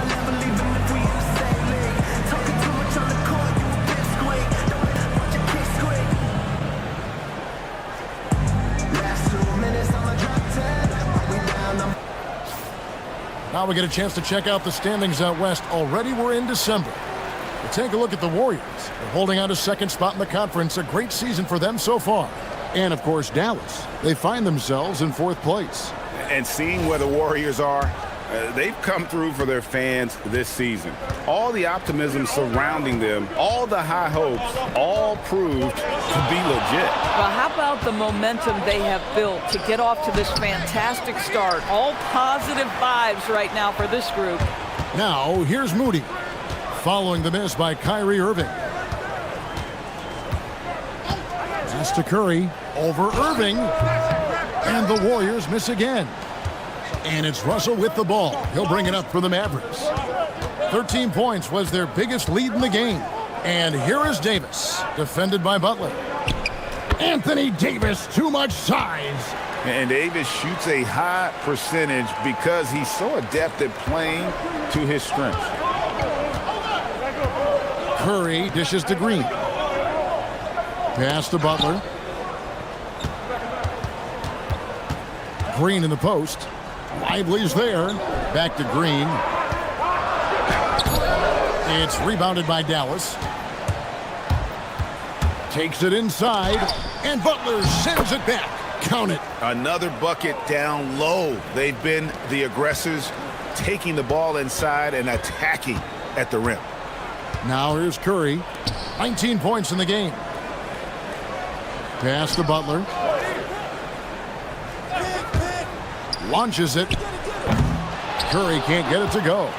Now we get a chance to check out the standings out west. Already we're in December. We'll take a look at the Warriors. They're holding out a second spot in the conference. A great season for them so far. And, of course, Dallas. They find themselves in 4th place. And seeing where the Warriors are, they've come through for their fans this season. all the optimism surrounding them, all the high hopes, all proved to be legit. Well, how about the momentum they have built to get off to this fantastic start? All positive vibes right now for this group. Now, here's Moody, following the miss by Kyrie Irving. Pass to Curry, over Irving, and the Warriors miss again. And it's Russell with the ball. He'll bring it up for the Mavericks. 13 points was their biggest lead in the game. And here is Davis, defended by Butler. Anthony Davis, too much size. And Davis shoots a high percentage because he's so adept at playing to his strengths. Curry dishes to Green. Pass to Butler. Green in the post. Lively's there. Back to Green. It's rebounded by Dallas. Takes it inside, and Butler sends it back. Count it. Another bucket down low. They've been the aggressors, taking the ball inside and attacking at the rim. Now here's Curry. 19 points in the game. Pass to Butler. Launches it. Curry can't get it to go.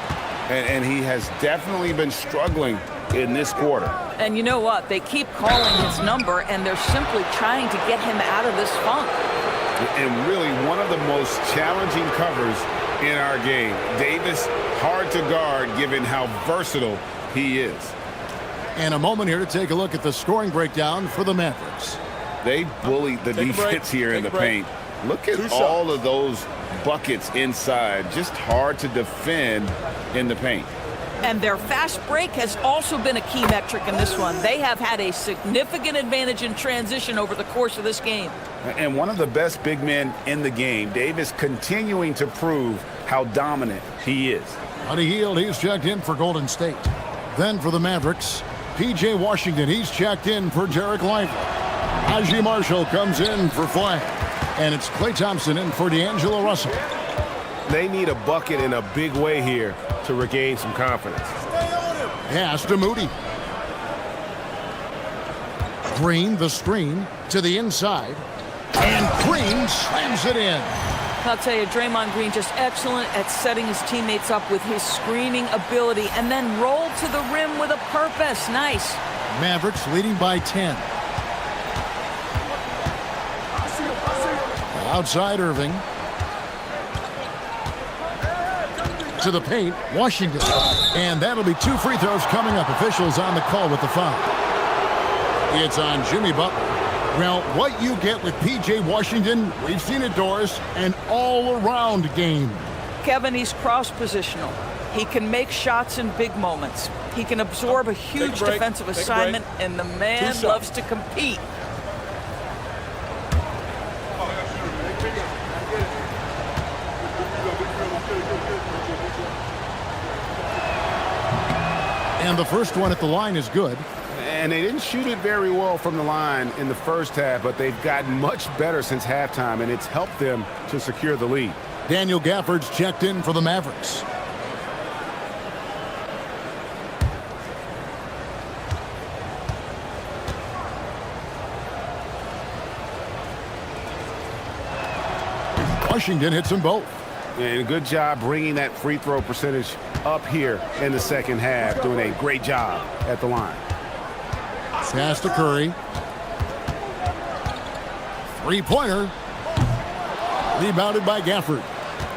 And he has definitely been struggling in this quarter. And you know what? They keep calling his number, and they're simply trying to get him out of this funk. And really one of the most challenging covers in our game. Davis, hard to guard given how versatile he is. And a moment here to take a look at the scoring breakdown for the Mavericks. They bullied the defense here in the paint. Look at all of those buckets inside. Just hard to defend in the paint. And their fast break has also been a key metric in this one. They have had a significant advantage in transition over the course of this game. And one of the best big men in the game, Davis, continuing to prove how dominant he is. Buddy Hield, he's checked in for Golden State. Then for the Mavericks, P.J. Washington, he's checked in for Jarek Lively. Najee Marshall comes in for Flagg. And it's Klay Thompson in for D'Angelo Russell. They need a bucket in a big way here to regain some confidence. Pass to Moody. Green, the screen, to the inside. And Green slams it in. I'll tell you, Draymond Green just excellent at setting his teammates up with his screening ability and then roll to the rim with a purpose. Nice. Mavericks leading by 10. Outside Irving. To the paint, Washington. And that'll be 2 free throws coming up. Officials on the call with the foul. It's on Jimmy Butler. Well, what you get with P.J. Washington, we've seen it, Doris, an all-around game. Kevin, he's cross-positional. He can make shots in big moments. He can absorb a huge defensive assignment, and the man loves to compete. And the first one at the line is good. And they didn't shoot it very well from the line in the first half, but they've gotten much better since halftime, and it's helped them to secure the lead. Daniel Gafford's checked in for the Mavericks. Washington hits them both. And good job bringing that free throw percentage up here in the second half, doing a great job at the line. Pass to Curry. Three-pointer. Rebounded by Gafford.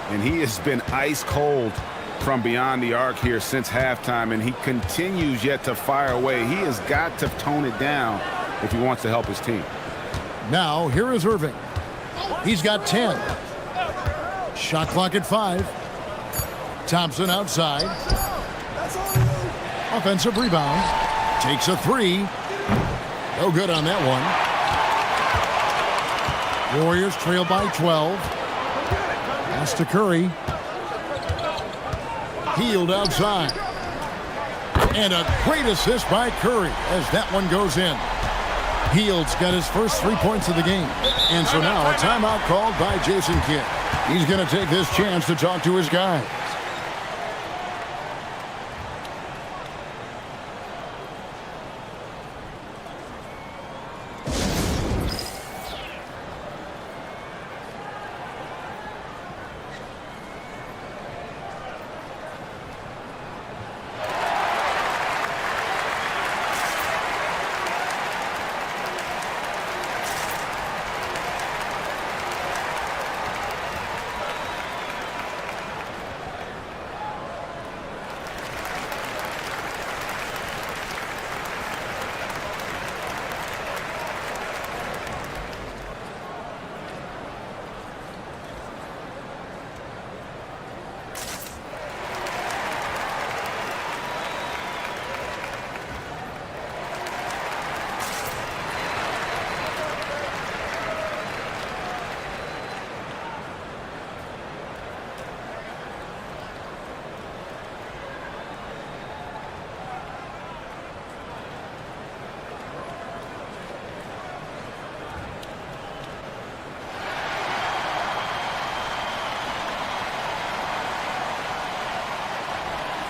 And he has been ice cold from beyond the arc here since halftime, and he continues yet to fire away. He has got to tone it down if he wants to help his team. Now, here is Irving. He's got 10. Shot clock at 5. Thompson outside. Offensive rebound. Takes a 3. No good on that one. Warriors trail by 12. Pass to Curry. Hield outside. And a great assist by Curry as that one goes in. Hield's got his first 3 points of the game. And so now a timeout called by Jason Kidd. He's going to take this chance to talk to his guys.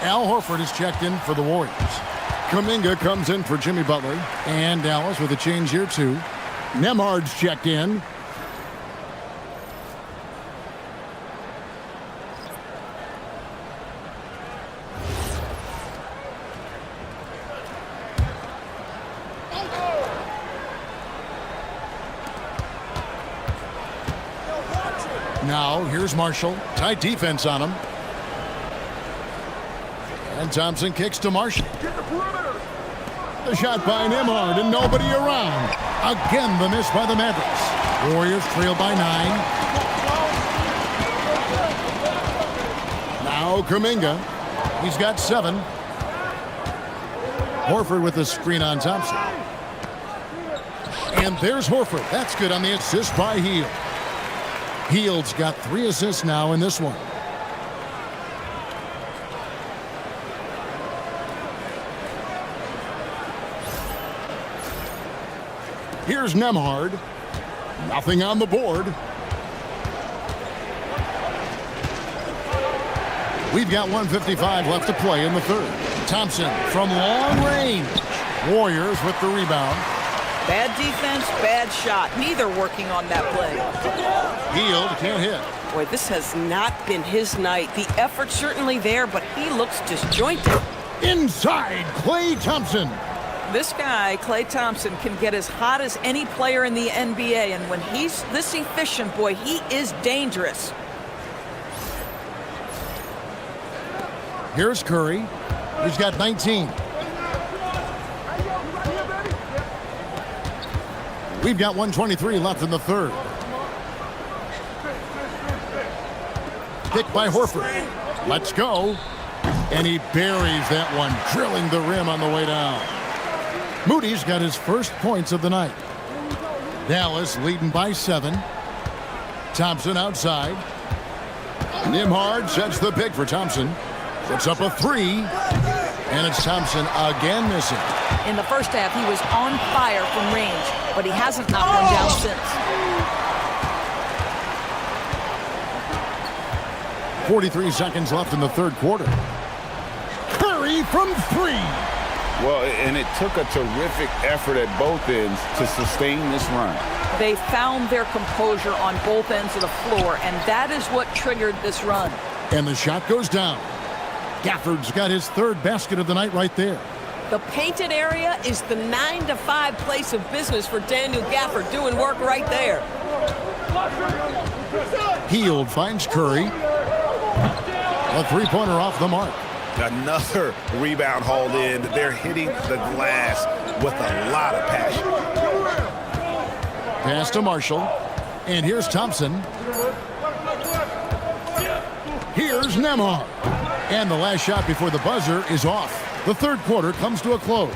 Al Horford is checked in for the Warriors. Kuminga comes in for Jimmy Butler. And Dallas with a change here, too. Nembhard's checked in. Now, here's Marshall. Tight defense on him. And Thompson kicks to Marshall. The shot by Nembhard and nobody around. Again, the miss by the Mavericks. Warriors trail by 9. Now Kuminga. He's got 7. Horford with the screen on Thompson. And there's Horford. That's good on the assist by Hield. Hield's got 3 assists now in this one. Here's Nembhard. Nothing on the board. We've got 1:55 left to play in the third. Thompson from long range. Warriors with the rebound. Bad defense, bad shot. Neither working on that play. Hield can't hit. Boy, this has not been his night. The effort's certainly there, but he looks disjointed. Inside, Klay Thompson. This guy, Klay Thompson, can get as hot as any player in the NBA, and when he's this efficient, boy, he is dangerous. Here's Curry. He's got 19. We've got 1:23 left in the third. Pick by Horford. Let's go. And he buries that one, drilling the rim on the way down. Moody's got his first points of the night. Dallas leading by 7. Thompson outside. Nembhard sets the pick for Thompson. Puts up a 3. And it's Thompson again missing. In the first half, he was on fire from range, but he hasn't knocked one down since. 43 seconds left in the third quarter. Curry from 3. Well, and it took a terrific effort at both ends to sustain this run. They found their composure on both ends of the floor, and that is what triggered this run. And the shot goes down. Gafford's got his third basket of the night right there. The painted area is the 9 to 5 place of business for Daniel Gafford, doing work right there. Hield finds Curry. A three-pointer off the mark. Another rebound hauled in. They're hitting the glass with a lot of passion. Pass to Marshall. And here's Thompson. Here's Nembhard. And the last shot before the buzzer is off. The third quarter comes to a close.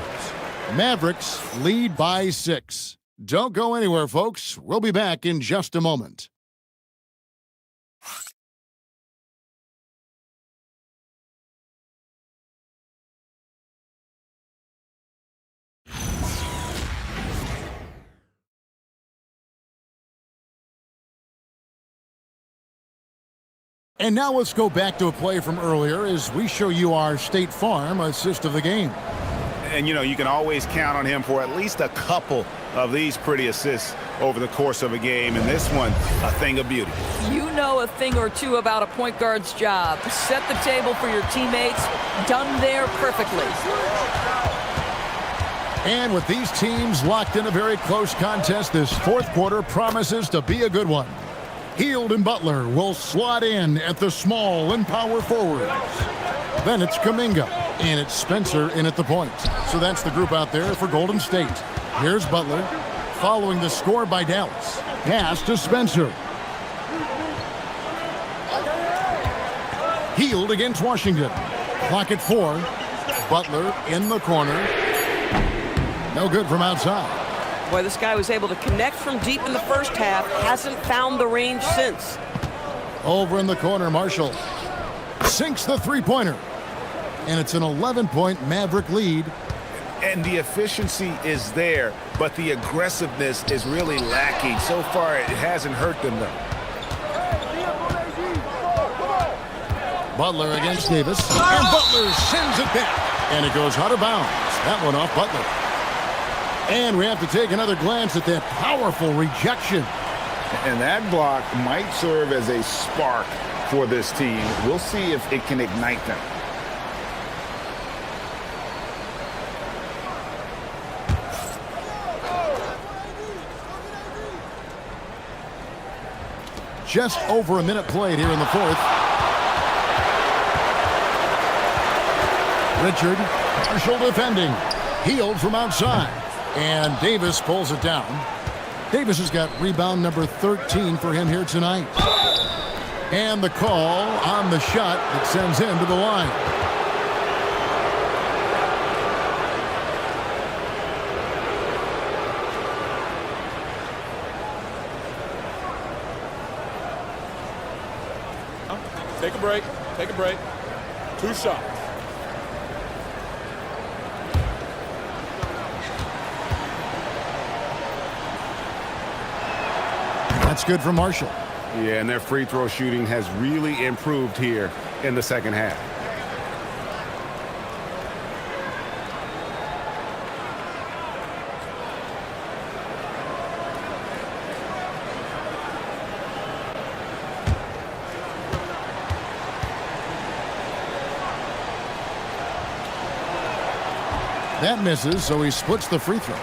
Mavericks lead by 6. Don't go anywhere, folks. We'll be back in just a moment. And now let's go back to a play from earlier as we show you our State Farm assist of the game. And, you know, you can always count on him for at least a couple of these pretty assists over the course of a game. And this one, a thing of beauty. You know a thing or two about a point guard's job. Set the table for your teammates. Done there perfectly. And with these teams locked in a very close contest, this fourth quarter promises to be a good one. Hield and Butler will slot in at the small and power forwards. Then it's Kuminga, and it's Spencer in at the point. So that's the group out there for Golden State. Here's Butler, following the score by Dallas. Pass to Spencer. Hield against Washington. Clock at 4. Butler in the corner. No good from outside. Boy, this guy was able to connect from deep in the first half. Hasn't found the range since. Over in the corner, Marshall sinks the three-pointer. And it's an 11-point Maverick lead. And the efficiency is there, but the aggressiveness is really lacking. So far, it hasn't hurt them, though. Butler against Davis. And Butler sends it back. And it goes out of bounds. That one off Butler. And we have to take another glance at that powerful rejection. And that block might serve as a spark for this team. We'll see if it can ignite them. Just over a minute played here in the fourth. Richard, Marshall defending. Healed from outside. And Davis pulls it down. Davis has got rebound number 13 for him here tonight. And the call on the shot that sends him to the line. Take a break. Take a break. 2 shots. That's good for Marshall. Yeah, and their free throw shooting has really improved here in the second half. That misses, so he splits the free throws.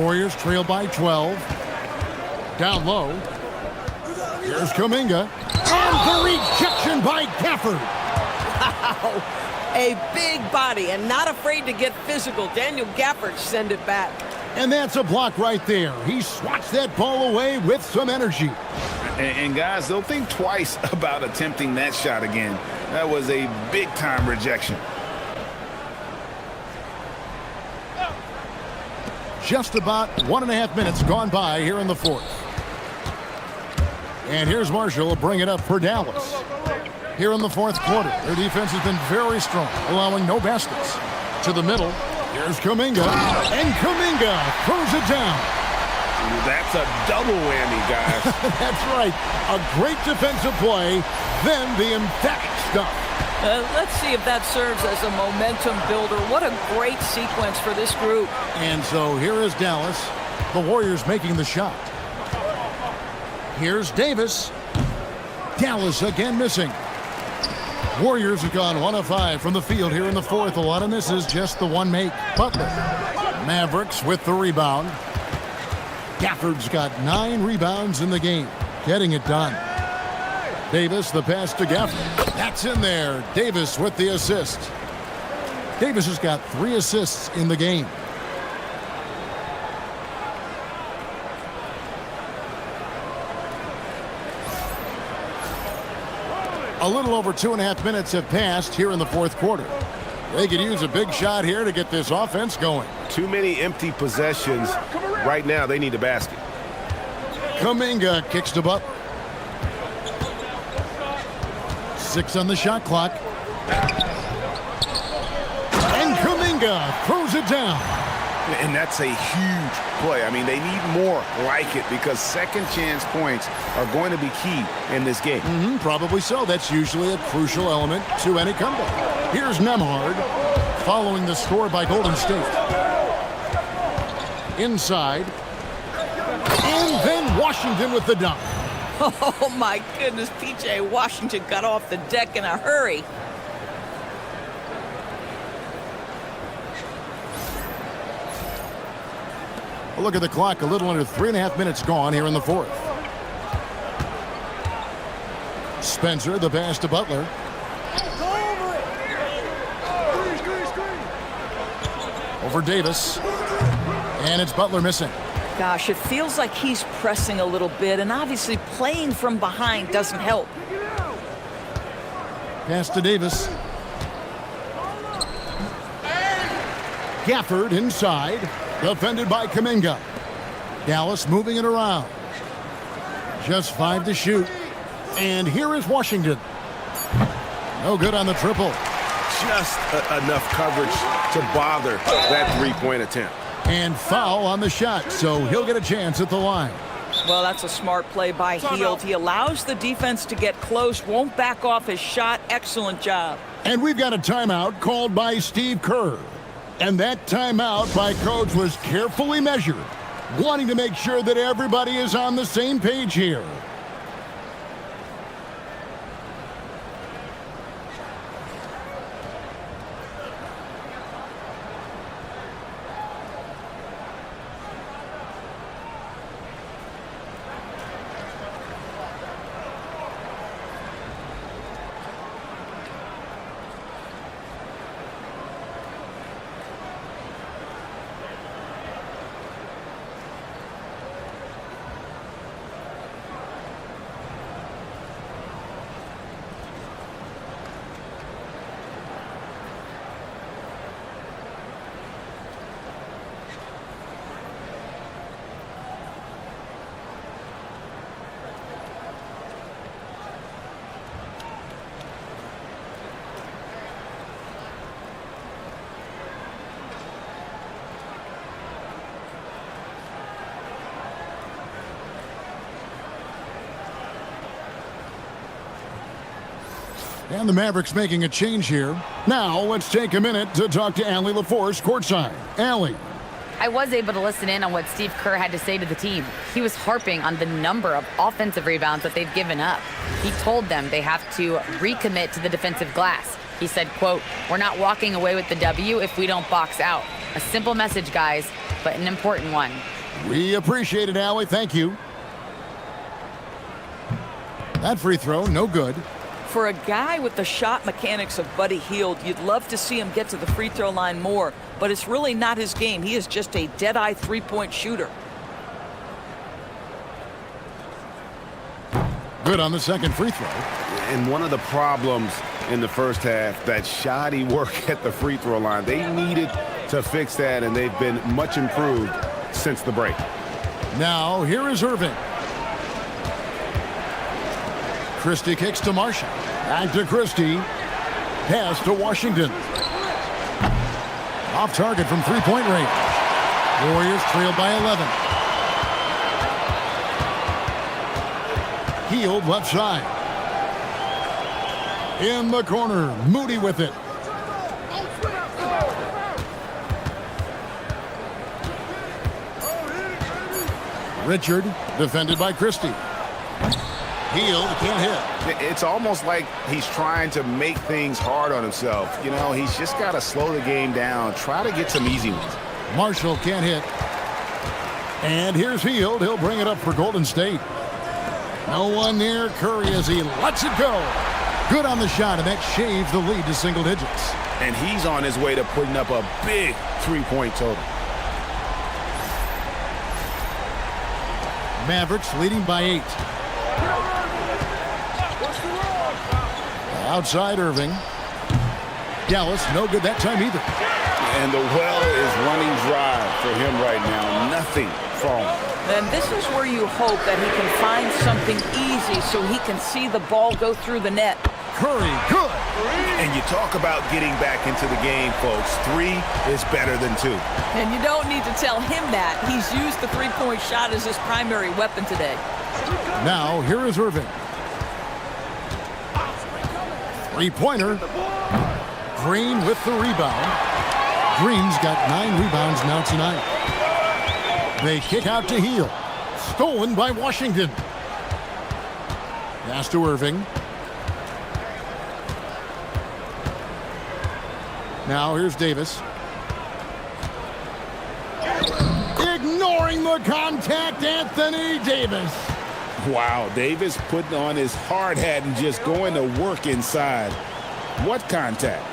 Warriors trail by 12. Down low. Here's Kuminga. And the rejection by Gafford. Wow. A big body and not afraid to get physical. Daniel Gafford send it back. And that's a block right there. He swats that ball away with some energy. And guys, they'll think twice about attempting that shot again. That was a big-time rejection. Just about 1.5 minutes gone by here in the fourth. And here's Marshall to bring it up for Dallas. Here in the fourth quarter, their defense has been very strong, allowing no baskets. To the middle, here's Kuminga. And Kuminga throws it down. That's a double whammy, guys. That's right. A great defensive play, then the emphatic stuff. Let's see if that serves as a momentum builder. What a great sequence for this group. And so here is Dallas. The Warriors making the shot. Here's Davis. Dallas again missing. Warriors have gone 1 of 5 from the field here in the fourth. A lot of misses, just the one make. Butler. Mavericks with the rebound. Gafford's got 9 rebounds in the game. Getting it done. Davis, the pass to Gafford. That's in there. Davis with the assist. Davis has got 3 assists in the game. A little over 2.5 minutes have passed here in the fourth quarter. They could use a big shot here to get this offense going. Too many empty possessions. Right now, they need a basket. Kuminga kicks to Butler. 6 on the shot clock. And Kuminga throws it down. And that's a huge play. I mean, they need more like it because second chance points are going to be key in this game. Probably so. That's usually a crucial element to any comeback. Here's Nembhard following the score by Golden State. Inside. And then Washington with the dunk. Oh, my goodness. P.J. Washington got off the deck in a hurry. A look at the clock. A little under 3.5 minutes gone here in the fourth. Spencer, the pass to Butler. Over Davis. And it's Butler missing. Gosh, it feels like he's pressing a little bit, and obviously playing from behind doesn't help. Pass to Davis. Gafford inside. Defended by Kuminga. Dallas moving it around. Just 5 to shoot. And here is Washington. No good on the triple. Just enough coverage to bother that three-point attempt. And foul on the shot, so he'll get a chance at the line. Well, that's a smart play by Hield. He allows the defense to get close, won't back off his shot. Excellent job. And we've got a timeout called by Steve Kerr. And that timeout by Coach was carefully measured, wanting to make sure that everybody is on the same page here. And the Mavericks making a change here. Now let's take a minute to talk to Allie LaForce courtside. Allie. I was able to listen in on what Steve Kerr had to say to the team. He was harping on the number of offensive rebounds that they've given up. He told them they have to recommit to the defensive glass. He said, quote, "We're not walking away with the W if we don't box out." A simple message, guys, but an important one. We appreciate it, Allie. Thank you. That free throw, no good. For a guy with the shot mechanics of Buddy Hield, you'd love to see him get to the free throw line more, but it's really not his game. He is just a dead-eye three-point shooter. Good on the second free throw. And one of the problems in the first half, that shoddy work at the free throw line. They needed to fix that, and they've been much improved since the break. Now, here is Irving. Christie kicks to Marshall. Back to Christie. Pass to Washington. Off target from three-point range. Warriors trail by 11. Hield left side. In the corner, Moody with it. Richard, defended by Christie. Hield can't hit. It's almost like he's trying to make things hard on himself. You know, he's just got to slow the game down, try to get some easy ones. Marshall can't hit. And here's Hield. He'll bring it up for Golden State. No one near Curry as he lets it go. Good on the shot, and that shaves the lead to single digits. And he's on his way to putting up a big three-point total. Mavericks leading by 8. Outside Irving. Dallas, no good that time either. And the well is running dry for him right now. Nothing falling. And this is where you hope that he can find something easy so he can see the ball go through the net. Curry, good. And you talk about getting back into the game, folks. 3 is better than 2. And you don't need to tell him that. He's used the three-point shot as his primary weapon today. Now, here is Irving. Three-pointer. Green with the rebound. Green's got 9 rebounds now tonight. They kick out to Hield. Stolen by Washington. Pass to Irving. Now here's Davis. Ignoring the contact, Anthony Davis. Wow, Davis putting on his hard hat and just going to work inside. What contact?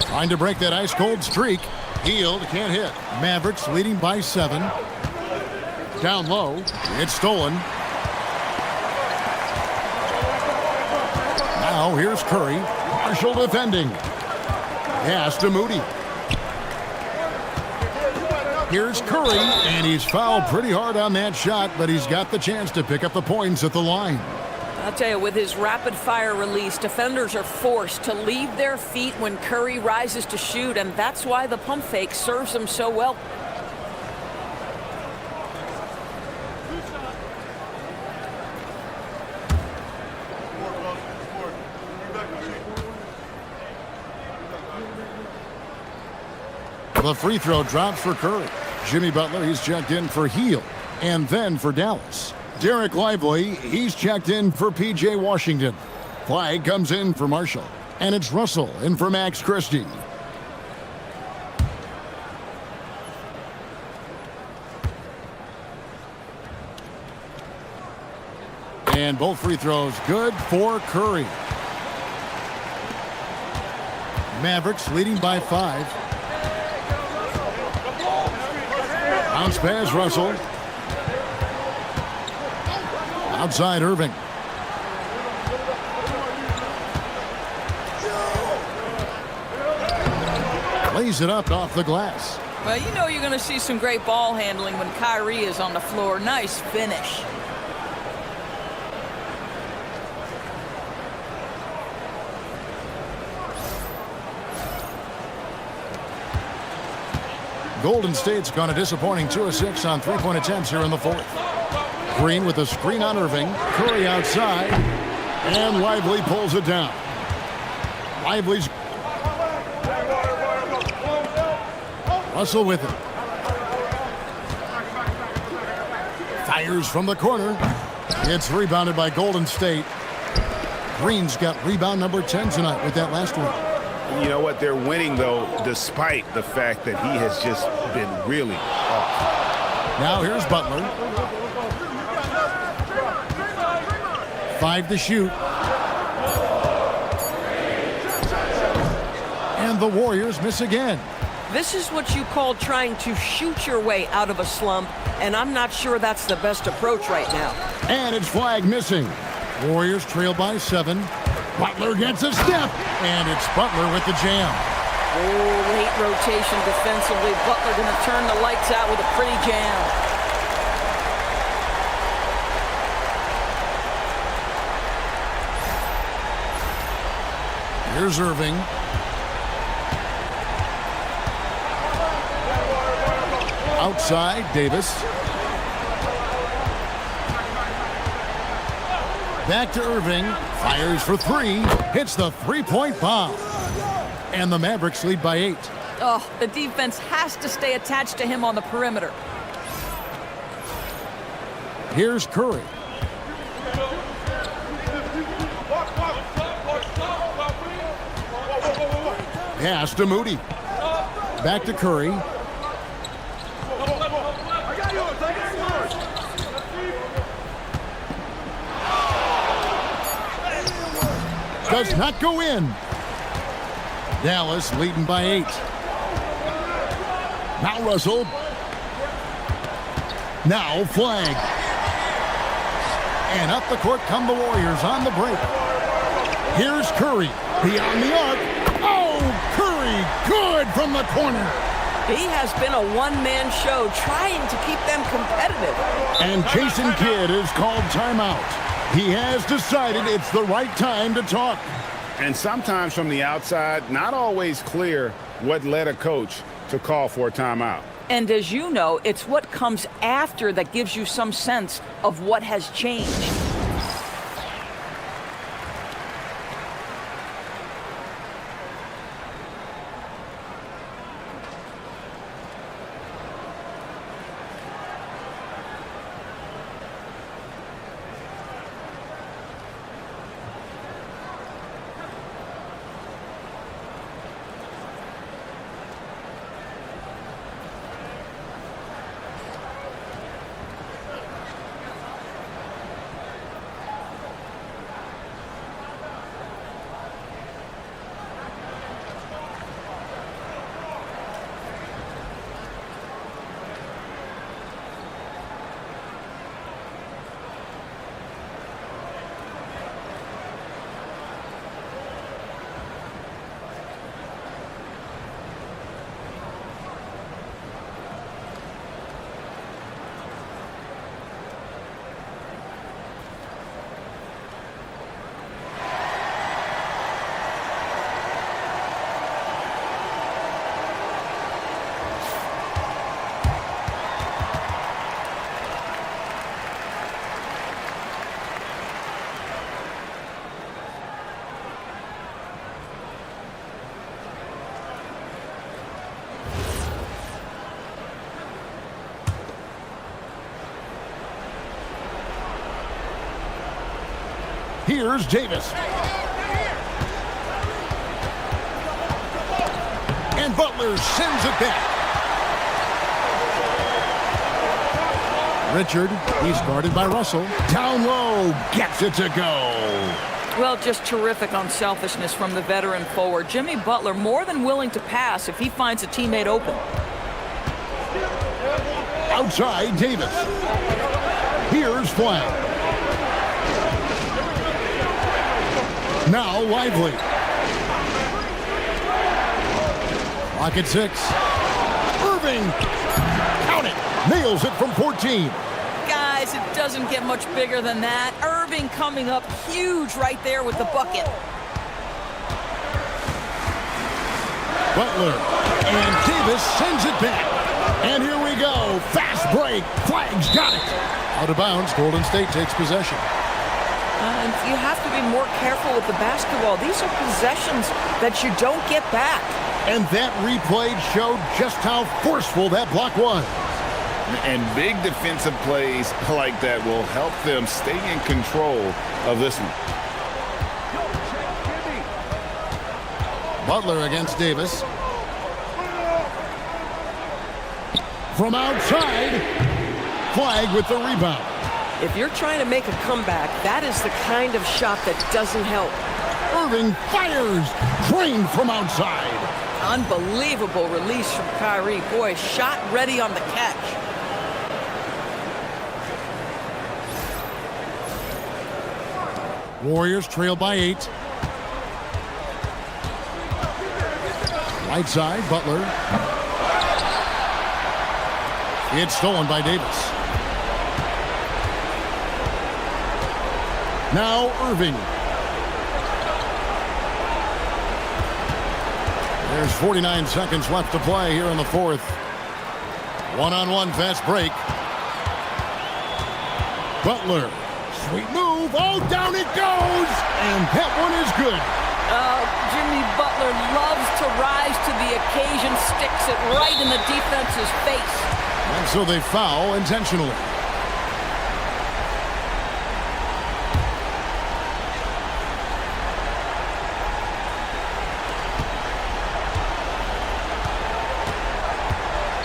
Trying to break that ice-cold streak. Hield can't hit. Mavericks leading by 7. Down low. It's stolen. Now here's Curry. Marshall defending. Pass to Moody. Here's Curry, and he's fouled pretty hard on that shot, but he's got the chance to pick up the points at the line. I'll tell you, with his rapid-fire release, defenders are forced to leave their feet when Curry rises to shoot, and that's why the pump fake serves him so well. The free throw drops for Curry. Jimmy Butler, he's checked in for Heel and then for Dallas. Derek Lively, he's checked in for P.J. Washington. Flagg comes in for Marshall. And it's Russell in for Max Christie. And both free throws good for Curry. Mavericks leading by 5. Bounce pass, Russell. Outside Irving. Lays it up off the glass. Well, you know you're going to see some great ball handling when Kyrie is on the floor. Nice finish. Golden State's gone a disappointing 2 of 6 on three-point attempts here in the fourth. Green with a screen on Irving. Curry outside. And Lively pulls it down. Lively's... Russell with it. Fires from the corner. It's rebounded by Golden State. Green's got rebound number 10 tonight with that last one. You know what? They're winning, though, despite the fact that he has just been really off. Now here's Butler. 5 to shoot. And the Warriors miss again. This is what you call trying to shoot your way out of a slump, and I'm not sure that's the best approach right now. And it's Flagg missing. Warriors trail by 7. Butler gets a step, and it's Butler with the jam. Oh, late rotation defensively. Butler going to turn the lights out with a pretty jam. Here's Irving. Outside, Davis. Back to Irving. Fires for 3. Hits the three-point bomb. And the Mavericks lead by 8. Oh, the defense has to stay attached to him on the perimeter. Here's Curry. Pass to Moody. Back to Curry. Does not go in. Dallas leading by 8. Now Russell. Now Flagg. And up the court come the Warriors on the break. Here's Curry. Beyond the arc. Oh, Curry. Good from the corner. He has been a one-man show trying to keep them competitive. And Jason Kidd is called timeout. He has decided it's the right time to talk. And sometimes from the outside, not always clear what led a coach to call for a timeout. And as you know, it's what comes after that gives you some sense of what has changed. Here's Davis. And Butler sends it back. Richard, he's guarded by Russell. Down low, gets it to go. Well, just terrific unselfishness from the veteran forward. Jimmy Butler more than willing to pass if he finds a teammate open. Outside, Davis. Here's Flagg. Now Lively. Clock at 6. Irving. Count it. Nails it from 14. Guys, it doesn't get much bigger than that. Irving coming up huge right there with the bucket. Butler. And Davis sends it back. And here we go. Fast break. Flagg's got it. Out of bounds. Golden State takes possession. And you have to be more careful with the basketball. These are possessions that you don't get back. And that replay showed just how forceful that block was. And big defensive plays like that will help them stay in control of this one. Butler against Davis. From outside, Flagg with the rebound. If you're trying to make a comeback, that is the kind of shot that doesn't help. Irving fires, drained from outside. Unbelievable release from Kyrie. Boy, shot ready on the catch. Warriors trail by 8. Right side, Butler. It's stolen by Davis. Now Irving. There's 49 seconds left to play here in the fourth. One-on-one fast break. Butler. Sweet move. Oh, down it goes. And that one is good. Jimmy Butler loves to rise to the occasion, sticks it right in the defense's face. And so they foul intentionally.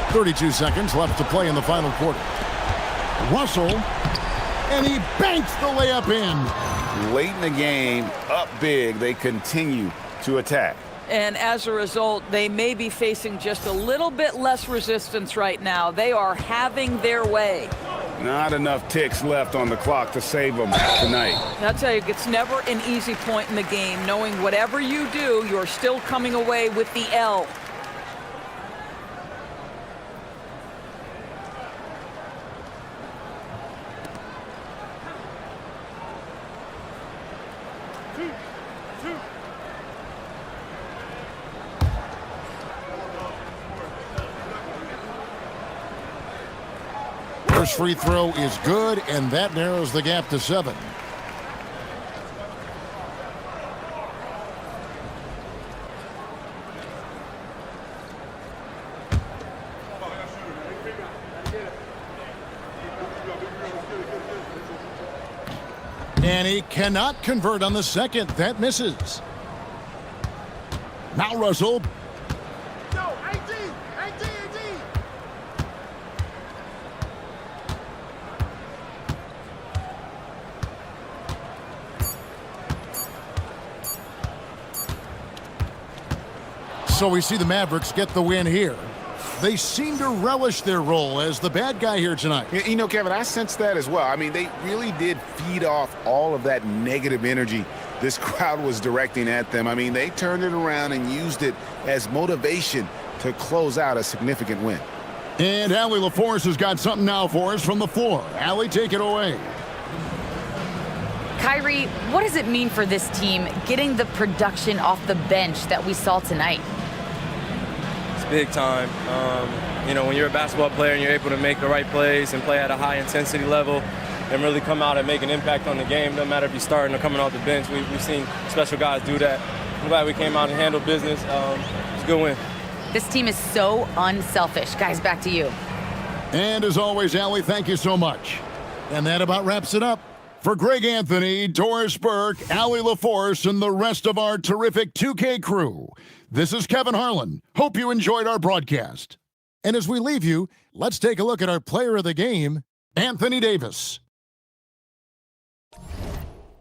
.32 seconds left to play in the final quarter. Russell, and he banks the layup in. Late in the game, up big, they continue to attack. And as a result, they may be facing just a little bit less resistance right now. They are having their way. Not enough ticks left on the clock to save them tonight. I'll tell you, it's never an easy point in the game, knowing whatever you do, you're still coming away with the L. First free throw is good, and that narrows the gap to 7. And he cannot convert on the second. That misses. Now Russell. So we see the Mavericks get the win here. They seem to relish their role as the bad guy here tonight. You know, Kevin, I sense that as well. I mean, they really did feed off all of that negative energy this crowd was directing at them. I mean, they turned it around and used it as motivation to close out a significant win. And Allie LaForce has got something now for us from the floor. Allie, take it away. Kyrie, what does it mean for this team getting the production off the bench that we saw tonight? Big time. You know, when you're a basketball player and you're able to make the right plays and play at a high intensity level and really come out and make an impact on the game, no matter if you're starting or coming off the bench, we've seen special guys do that. I'm glad we came out and handled business. It's a good win. This team is so unselfish. Guys, back to you. And as always, Allie, thank you so much. And that about wraps it up. For Greg Anthony, Doris Burke, Allie LaForce, and the rest of our terrific 2K crew, this is Kevin Harlan. Hope you enjoyed our broadcast. And as we leave you, let's take a look at our player of the game, Anthony Davis.